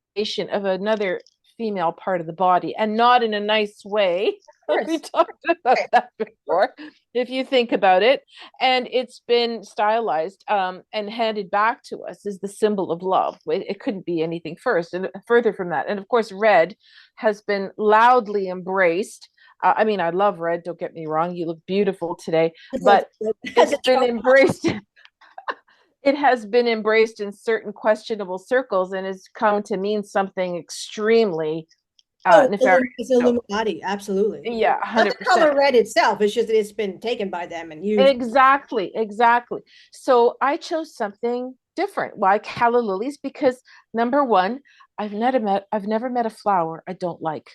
of another female part of the body, and not in a nice way. We Course. talked about that before, if you think about it. And it's been stylized and handed back to us as the symbol of love. It couldn't be anything first and further from that. And of course, red has been loudly embraced. I mean, I love red, don't get me wrong. You look beautiful today, but That's it's a been trope. embraced. It has been embraced in certain questionable circles and has come to mean something extremely Oh, nefarious. it's So, Illuminati, absolutely. yeah, Not the 100%. color red itself, it's just that it's been taken by them and used. Exactly, exactly. So I chose something different. Why calla lilies? Because number one, I've never met a flower I don't like.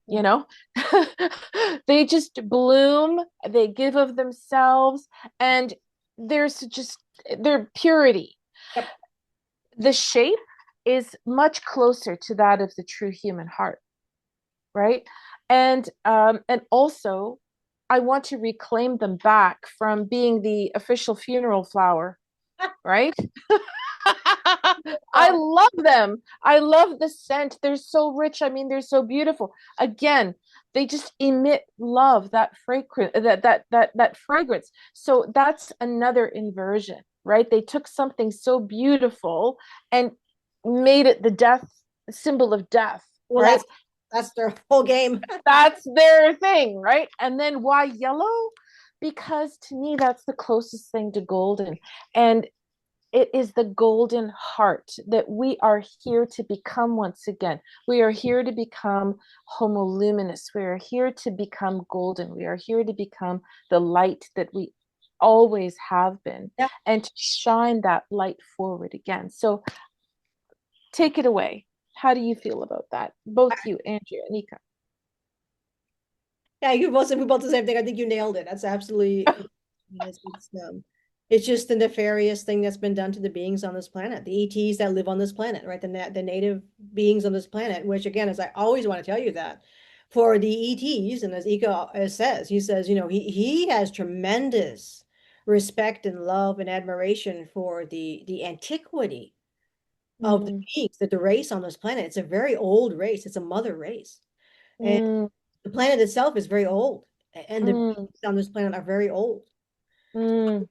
You know, they just bloom, they give of themselves, and there's just their purity. Yep. The shape is much closer to that of the true human heart, right? And also I want to reclaim them back from being the official funeral flower, right? I Oh, love them. I love the scent. They're so rich. I mean, they're so beautiful. Again, they just emit love, that fragrance, that fragrance. So that's another inversion, right? They took something so beautiful and made it the death symbol of death, well, right? that's their whole game. That's their thing, right? And then why yellow? Because to me, that's the closest thing to golden. And it is the golden heart that we are here to become once again. We are here to become homoluminous. We are here to become golden. We are here to become the light that we always have been, Yeah. and to shine that light forward again. So take it away. How do you feel about that? Both you, Andrea and Nika. Yeah, you both said we both the same thing. I think you nailed it. That's absolutely it's just the nefarious thing that's been done to the beings on this planet, the ETs that live on this planet, right? The native beings on this planet, which again, as I always want to tell you that for the ETs, and as Ika says, he says, he has tremendous respect and love and admiration for the antiquity of the Mm, beings, that the race on this planet. It's a very old race. It's a mother race. And mm, the planet itself is very old, and the mm, beings on this planet are very old. mm,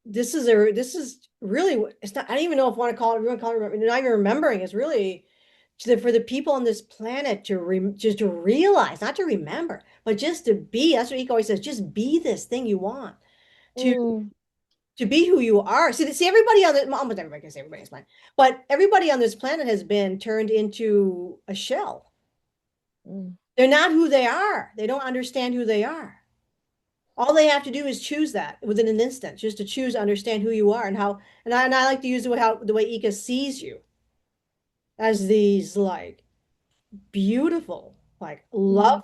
This is really, it's not, I don't even know if I want to call it, we want to call it, not even remembering. It's really for the people on this planet just to realize, not to remember, but just to be. That's what Eco always says, just be this thing you want, to mm, to be who you are. See, everybody on the, almost everybody can say everybody on this planet, but everybody on this planet has been turned into a shell. mm, They're not who they are. They don't understand who they are. All they have to do is choose that within an instant, just to choose to understand who you are and how. And I like to use the way Ika sees you as these like beautiful, like mm, loving,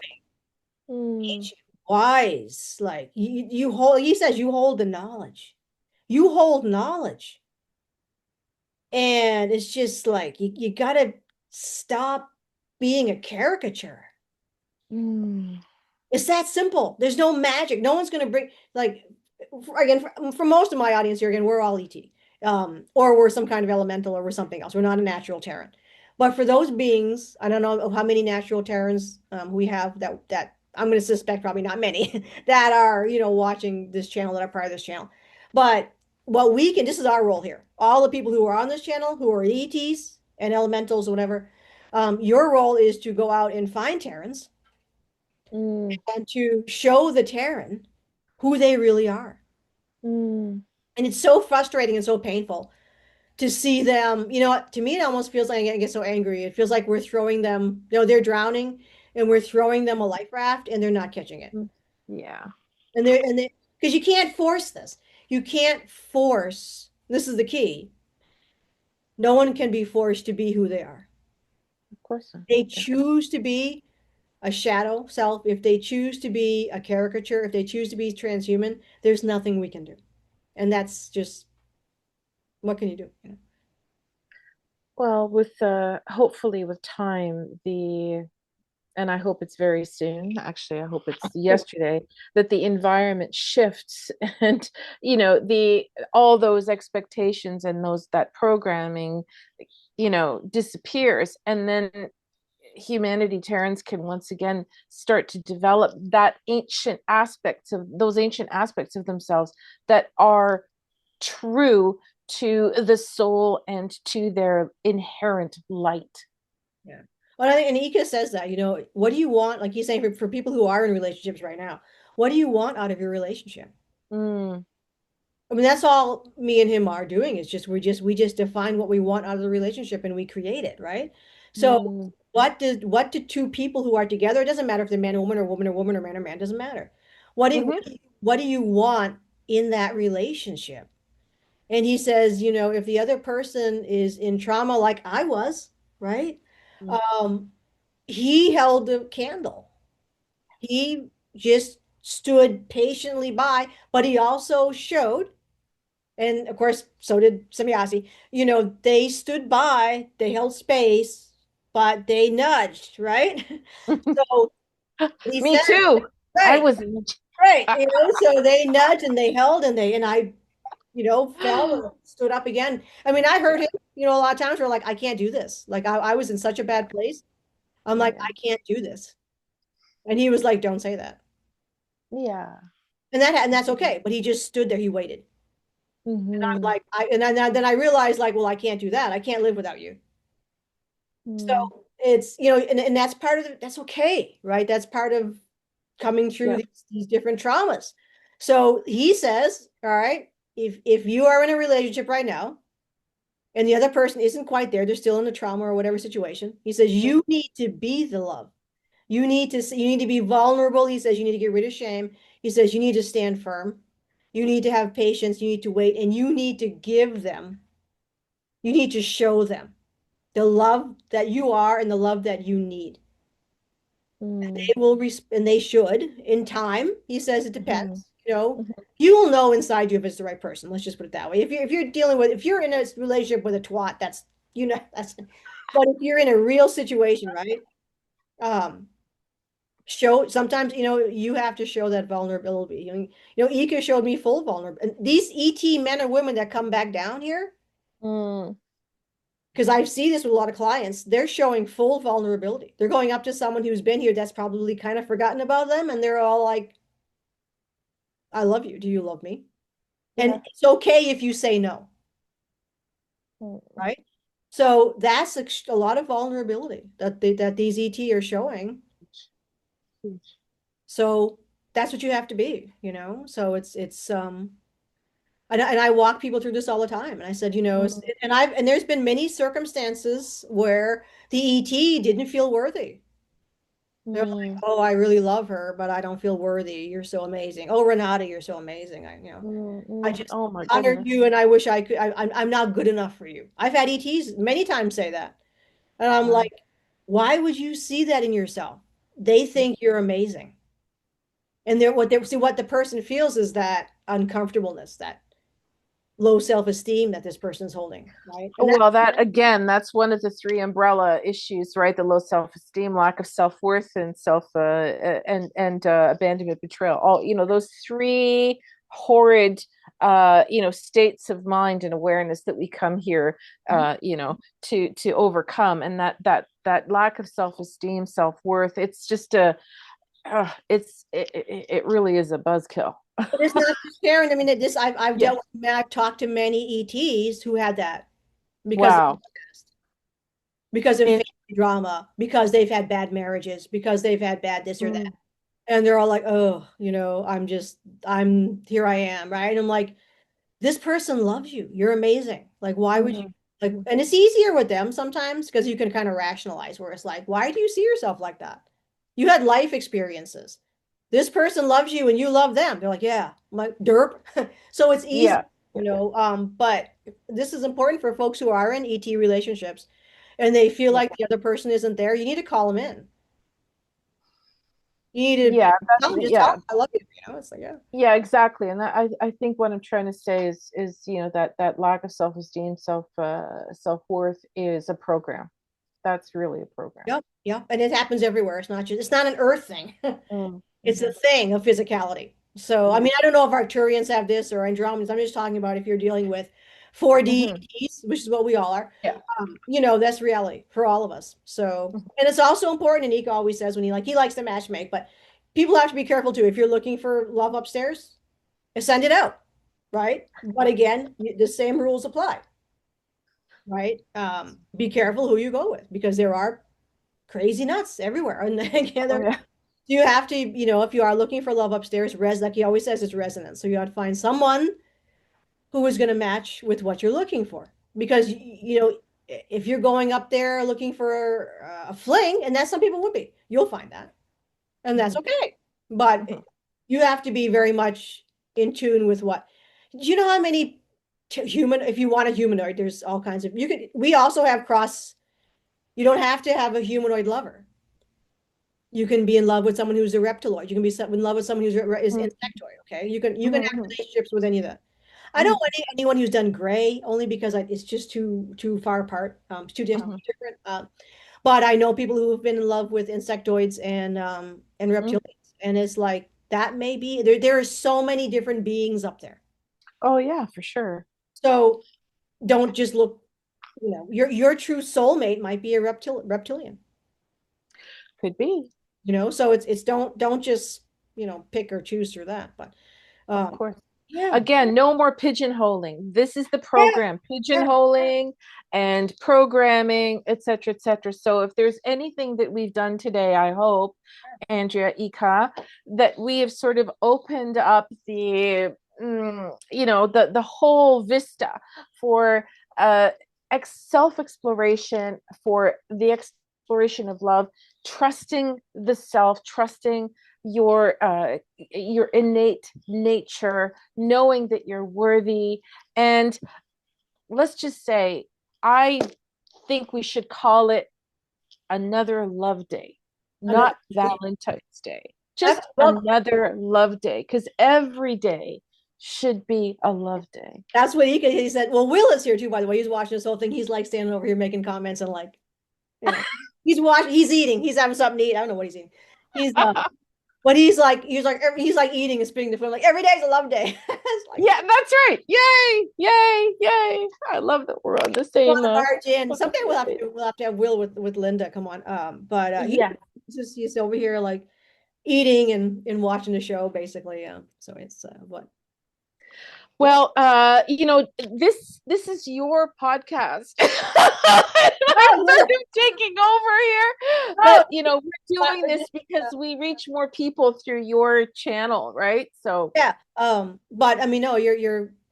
mm, ancient, wise, like you hold. He says you hold the knowledge. You hold knowledge, and it's just like you gotta stop being a caricature. mm, It's that simple. There's no magic. No one's going to bring, like, again, for most of my audience here, again, we're all ET, or we're some kind of elemental, or we're something else. We're not a natural Terran. But for those beings, I don't know how many natural Terrans we have that I'm going to suspect probably not many that are, watching this channel, that are part of this channel. But what we can, this is our role here. All the people who are on this channel, who are ETs and elementals or whatever, your role is to go out and find Terrans mm, and to show the Terran who they really are. mm, And it's so frustrating and so painful to see them, to me, it almost feels like I get so angry. It feels like we're throwing them, they're drowning and we're throwing them a life raft and they're not catching it. mm. Yeah. Because you can't force this. You can't force, this is the key. No one can be forced to be who they are. Of course not. They Yeah. choose to be a shadow self, if they choose to be a caricature, if they choose to be transhuman, there's nothing we can do. And that's just, what can you do? You know? Well, with hopefully with time, and I hope it's very soon. Actually, I hope it's yesterday that the environment shifts and the all those expectations and those that programming, disappears, and then humanitarians can once again start to develop those ancient aspects of themselves that are true to the soul and to their inherent light. Yeah. Well, and Ika says that, what do you want? Like he's saying for people who are in relationships right now, what do you want out of your relationship? Mm, I mean, that's all me and him are doing is we just define what we want out of the relationship and we create it, right? So mm, what do two people who are together, it doesn't matter if they're man or woman or woman or woman or man or man, doesn't matter. What do you, mhm, what do you want in that relationship? And he says, if the other person is in trauma like I was, right? mm, Um, he held the candle. He just stood patiently by, but he also showed, and of course, so did Semyasi, they stood by, they held space, but they nudged, right? So he Me said, too. I right, was. right, so they nudged and they held and I, fell and stood up again. I mean, I heard him, a lot of times where like, I can't do this. Like I was in such a bad place. I'm like, Yeah. I can't do this. And he was like, don't say that. Yeah. And that's okay. But he just stood there. He waited. And I'm Hmm. like, then I realized like, well, I can't do that. I can't live without you. So Mm. it's, and that's part of that's okay, right? That's part of coming through Yeah. these different traumas. So he says, all right, if you are in a relationship right now and the other person isn't quite there, they're still in a trauma or whatever situation, he says Yeah. you need to be the love. You need to be vulnerable. He says you need to get rid of shame. He says you need to stand firm. You need to have patience. You need to wait, and you need to give them. You need to show them the love that you are and the love that you need. Mm. They will, and they should in time. He says it Hmm. depends. Hmm. You will know inside you if it's the right person. Let's just put it that way. If you're in a relationship with a twat, that's. But if you're in a real situation, right? Um, show sometimes you have to show that vulnerability. Ika showed me full vulnerability. And these ET men and women that come back down here, Mm. because I see this with a lot of clients, they're showing full vulnerability. They're going up to someone who's been here that's probably kind of forgotten about them, and they're all like, "I love you. Do you love me?" And Yeah. it's okay if you say no, Mm. right? So that's a lot of vulnerability that these ET are showing. So that's what you have to be. So it's. And I walk people through this all the time. And I said, Mm. and there's been many circumstances where the ET didn't feel worthy. They're like, Mm. oh, I really love her, but I don't feel worthy. You're so amazing. Oh, Renata, you're so amazing. Mm. I Mm. just Oh my honored goodness. you and I wish I could. I'm not good enough for you. I've had ETs many times say that. And I'm Wow. like, why would you see that in yourself? They think you're amazing. And what the person feels is that uncomfortableness, that low self-esteem that this person's holding, right? And that Well, that again, that's one of the three umbrella issues, right? The low self-esteem, lack of self-worth, and abandonment, betrayal. All those three horrid, states of mind and awareness that we come here, to overcome. And that lack of self-esteem, self-worth, it's just it really is a buzzkill. but it's not just Sharon. I mean, I've Yeah. dealt with, I've talked to many ETs who had that because Wow. because of In, family drama, because they've had bad marriages, because they've had bad this or that. mm, And they're all like, oh, I'm here I am, right? And I'm like, this person loves you. You're amazing. Like, why would you mhm, like, mhm. and it's easier with them sometimes because you can kind of rationalize where it's like, why do you see yourself like that? You had life experiences. This person loves you and you love them. They're like, yeah, I'm like derp. So it's easy, Yeah. Yeah. but this is important for folks who are in ET relationships and they feel Yeah. like the other person isn't there. You need to call them in. You need to Yeah, tell them, just tell yeah. them, I love you. You know, it's like, yeah. Yeah, exactly. And I think what I'm trying to say is that lack of self-esteem, self-worth is a program. That's really a program. Yep. Yep. And it happens everywhere. It's not an earth thing. It's a Mm-hmm. thing of physicality. So, I Yeah. mean, I don't know if Arcturians have this or Andromedans. I'm just talking about if you're dealing with 4D Hmm. ETs, which is what we all are. Yeah. That's reality for all of us. So, Mhm. and it's also important, and Nika always says when he likes to match make, but people have to be careful too. If you're looking for love upstairs, send it out, right? But again, the same rules apply, right? Be careful who you go with because there are crazy nuts everywhere. And again, Oh yeah. you have to, if you are looking for love upstairs, like he always says, it's resonance. So you have to find someone who is going to match with what you're looking for. Because, if you're going up there looking for a fling, and that's some people would be, you'll find that. And that's Mhm. okay. But Mhm. you have to be very much in tune with what, do you know how many if you want a humanoid, there's all kinds of, we also have you don't have to have a humanoid lover. You can be in love with someone who's a reptiloid. You can be in love with someone is Mhm. insectoid. Okay, you can have Mhm. relationships with any of that. I don't Mhm. want anyone who's done gray only because it's just too far apart. It's too Mhm. different. But I know people who have been in love with insectoids and Mhm. reptilians, and it's like that may be there. There are so many different beings up there. Oh yeah, for sure. So don't just look. Your true soulmate might be a reptilian. Could be. So it's don't just pick or choose through that. But Of um, course. yeah, Again, no more pigeonholing. This is the yeah, program, yeah. pigeonholing and programming, et cetera, et cetera. So if there's anything that we've done today, I hope, Andrea, Ika, that we have sort of opened up the whole vista for self-exploration, for the exploration of love, trusting the self, trusting your innate nature, knowing that you're worthy. And let's just say, I think we should call it another love day, Another, not Valentine's Day, that's just well, another love day, because every day should be a love day. that's what he said. Well, Will is here too, by the way. He's watching this whole thing. He's like standing over here making comments and like, you know, he's eating, he's having something to eat. I don't know what he's eating. He's but he's like eating and spitting the food. Like every day's a love day. It's like Yeah, that's right. Yay, yay, yay. I love that we're on the same barge in. on the Someday same page. we'll have to have Will with Linda. Come on. But Yeah. he's over here like eating and watching the show basically. So it's what Well, this is your podcast. I'm no, sort of taking over here, no, but we're doing this because we reach more people through your channel, right? So, yeah. But I mean, no,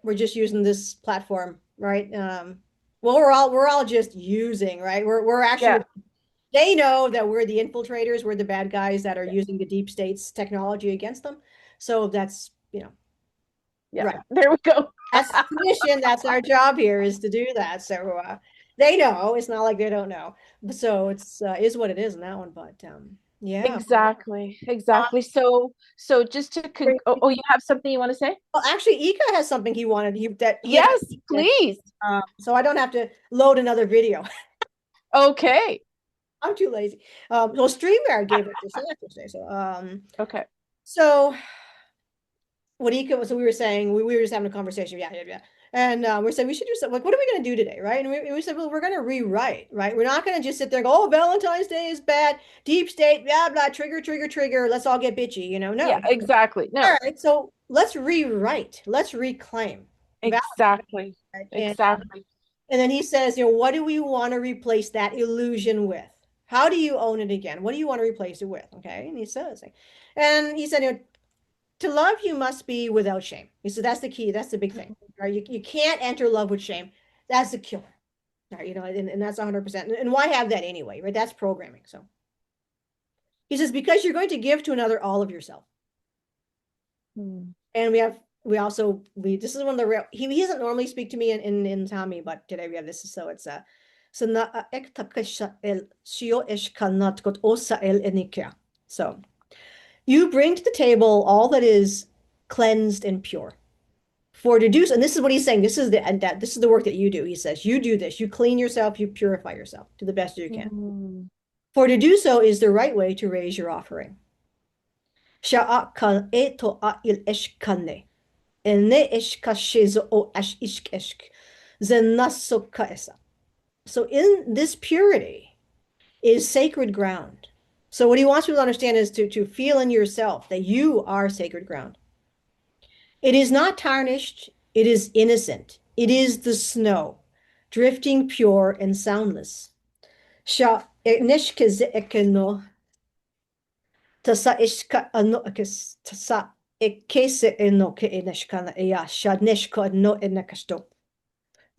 we're just using this platform, right? Well, we're all just using, right? We're yeah, actually they know that we're the infiltrators, we're the bad guys that are using the deep state's technology against them. So that's, yeah. right. There we go. That's the mission. That's our job here is to do that. So they know. It's not like they don't know. So it's is what it is in that one. But yeah. Exactly, Uh, exactly. So just to oh, you have something you want to say? well, actually, Ika has something he wanted. He had. Yes, please. So I don't have to load another video. Okay. I'm too lazy. Well, StreamYard gave it to us yesterday. Okay. So what Ika was, so we were saying, we were just having a conversation. Yeah, yeah, yeah. And we're saying we should do something. Like, what are we going to do today? Right. And we said, well, we're going to rewrite. Right. We're not going to just sit there and go, oh, Valentine's Day is bad. Deep state, blah, blah, trigger, trigger, trigger. Let's all get bitchy. Yeah, No. exactly. All No, right. So let's rewrite. Let's reclaim Valentine's. exactly. And, Exactly. and then he says, what do we want to replace that illusion with? How do you own it again? What do you want to replace it with? Okay. And he says, and he said, to love you must be without shame. So that's the key. That's the big thing. Right? You can't enter love with shame. That's the killer. Right? And that's 100%. And why have that anyway? Right? That's programming. So he says, because you're going to give to another all of yourself. Hmm. And we have we this is one of the real he doesn't normally speak to me in Tommy, but today we have this. So it's so na ek takasha el shio ish kanat got osa el enikia. So you bring to the table all that is cleansed and pure. For to do so, and this is what he's saying. This is this is the work that you do. He says, you do this, you clean yourself, you purify yourself to the best you can. Mm. For to do so is the right way to raise your offering. Sha'a kan eto a il eshkane. Ene eshkashizo o ash ishk zenaso kaesa. So in this purity is sacred ground. So what he wants people to understand is to feel in yourself that you are sacred ground. It is not tarnished, it is innocent. It is the snow, drifting pure and soundless. Sha neshkeze ekeno tasa ishka ano tasa ekese eno ke eneshkana eya shadneshko no enekasto.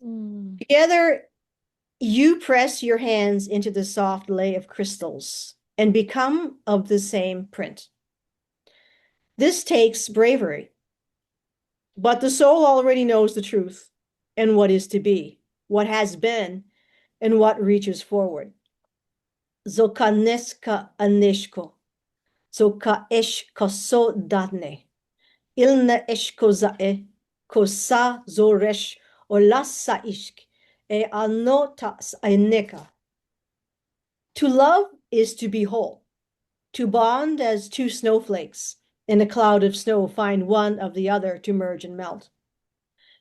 Mm. Together, you press your hands into the soft lay of crystals and become of the same print. This takes bravery, but the soul already knows the truth and what is to be, what has been, and what reaches forward. Zokaneska aneshko, zoka eshko so dadne, ilna eshko zae, kosa zoresh olasa ishk, e anotas eneka. To love is to be whole, to bond as two snowflakes in a cloud of snow find one of the other to merge and melt.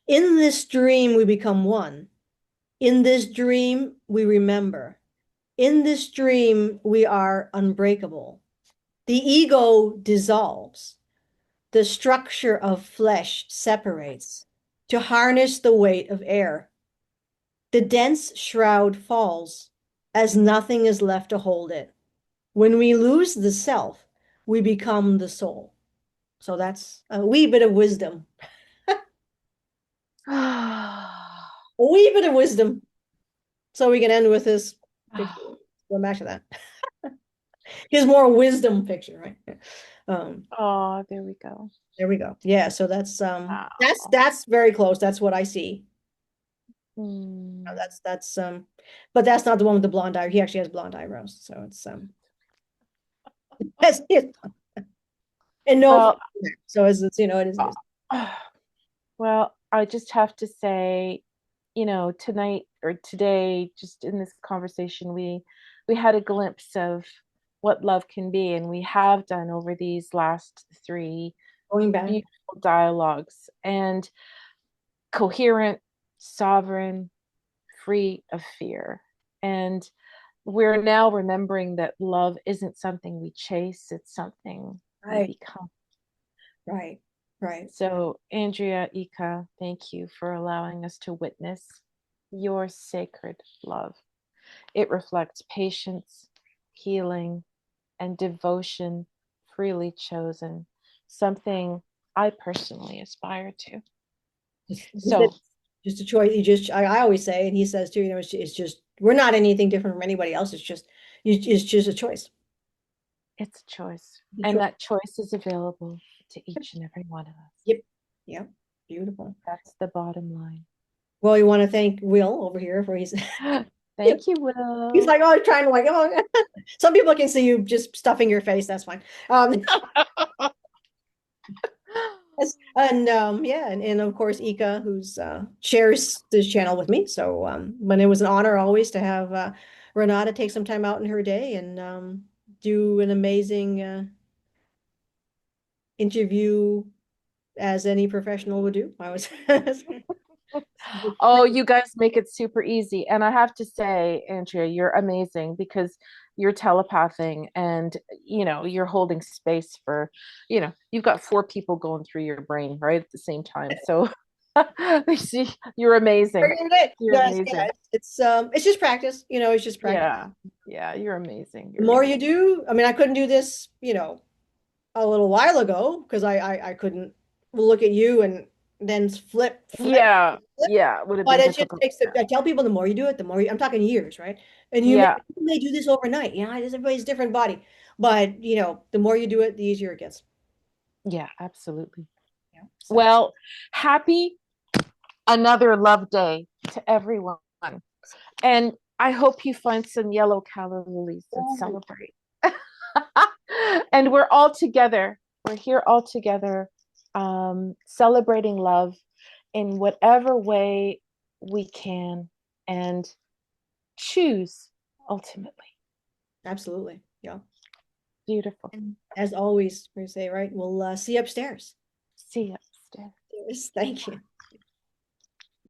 In this dream, we become one. In this dream, we remember. In this dream, we are unbreakable. The ego dissolves. The structure of flesh separates to harness the weight of air. The dense shroud falls as nothing is left to hold it. When we lose the self, we become the soul. So that's a wee bit of wisdom. A wee bit of wisdom. So we can end with this picture. Go back to that. His more wisdom picture, right? Oh, there we go. There we go. Yeah, so Wow. that's very close. That's what I see. Mm. That's but that's not the one with the blonde eye. He actually has blonde eyebrows. So it's that's it. And no, Well, so it's it is. well, I just have to say, tonight or today, just in this conversation, we had a glimpse of what love can be, and we have done over these last three Going back. beautiful dialogues, and coherent, sovereign, free of fear. And we're now remembering that love isn't something we chase, it's something we Right, become. right, right. So, Andrea, Eeka, thank you for allowing us to witness your sacred love. It reflects patience, healing, and devotion freely chosen, something I personally aspire to. So, It's just a choice. You just I always say, and he says too, it's just we're not anything different from anybody else. It's just a choice. it's a choice, A and choice. that choice is available to each and every one of us. Yep. Yep. Beautiful. That's the bottom line. Well, you want to thank Will over here for he's Thank you, he's Will. like, oh, trying to like, oh, some people can see you just stuffing your face. That's fine. And yeah, and of course Ika, who's shares this channel with me. So but it was an honor always to have Renata take some time out in her day and do an amazing interview as any professional would do. I was Oh, you guys make it super easy. And I have to say, Andrea, you're amazing because you're telepathing and you're holding space for, you've got four people going through your brain right at the same time. So you see, you're amazing. You're yes, yeah, amazing. it's just practice, it's just practice. Yeah. Yeah, you're amazing. The You're more you amazing. do, I mean, I couldn't do this, a little while ago because I couldn't look at you and then flip. Yeah. Yeah, it would have But been it just difficult. takes, I tell people the more you do it, the more I'm talking years, right? And Yeah. you may do this overnight, everybody's different body. But, the more you do it, the easier it gets. Yeah, absolutely. So Well, happy another love day to everyone. And I hope you find some yellow calla lilies and celebrate. And we're all together. We're here all together, celebrating love in whatever way we can and choose ultimately. absolutely. Yeah. Beautiful. And as always, we say, right, we'll see you upstairs. See you upstairs. Yes, thank you.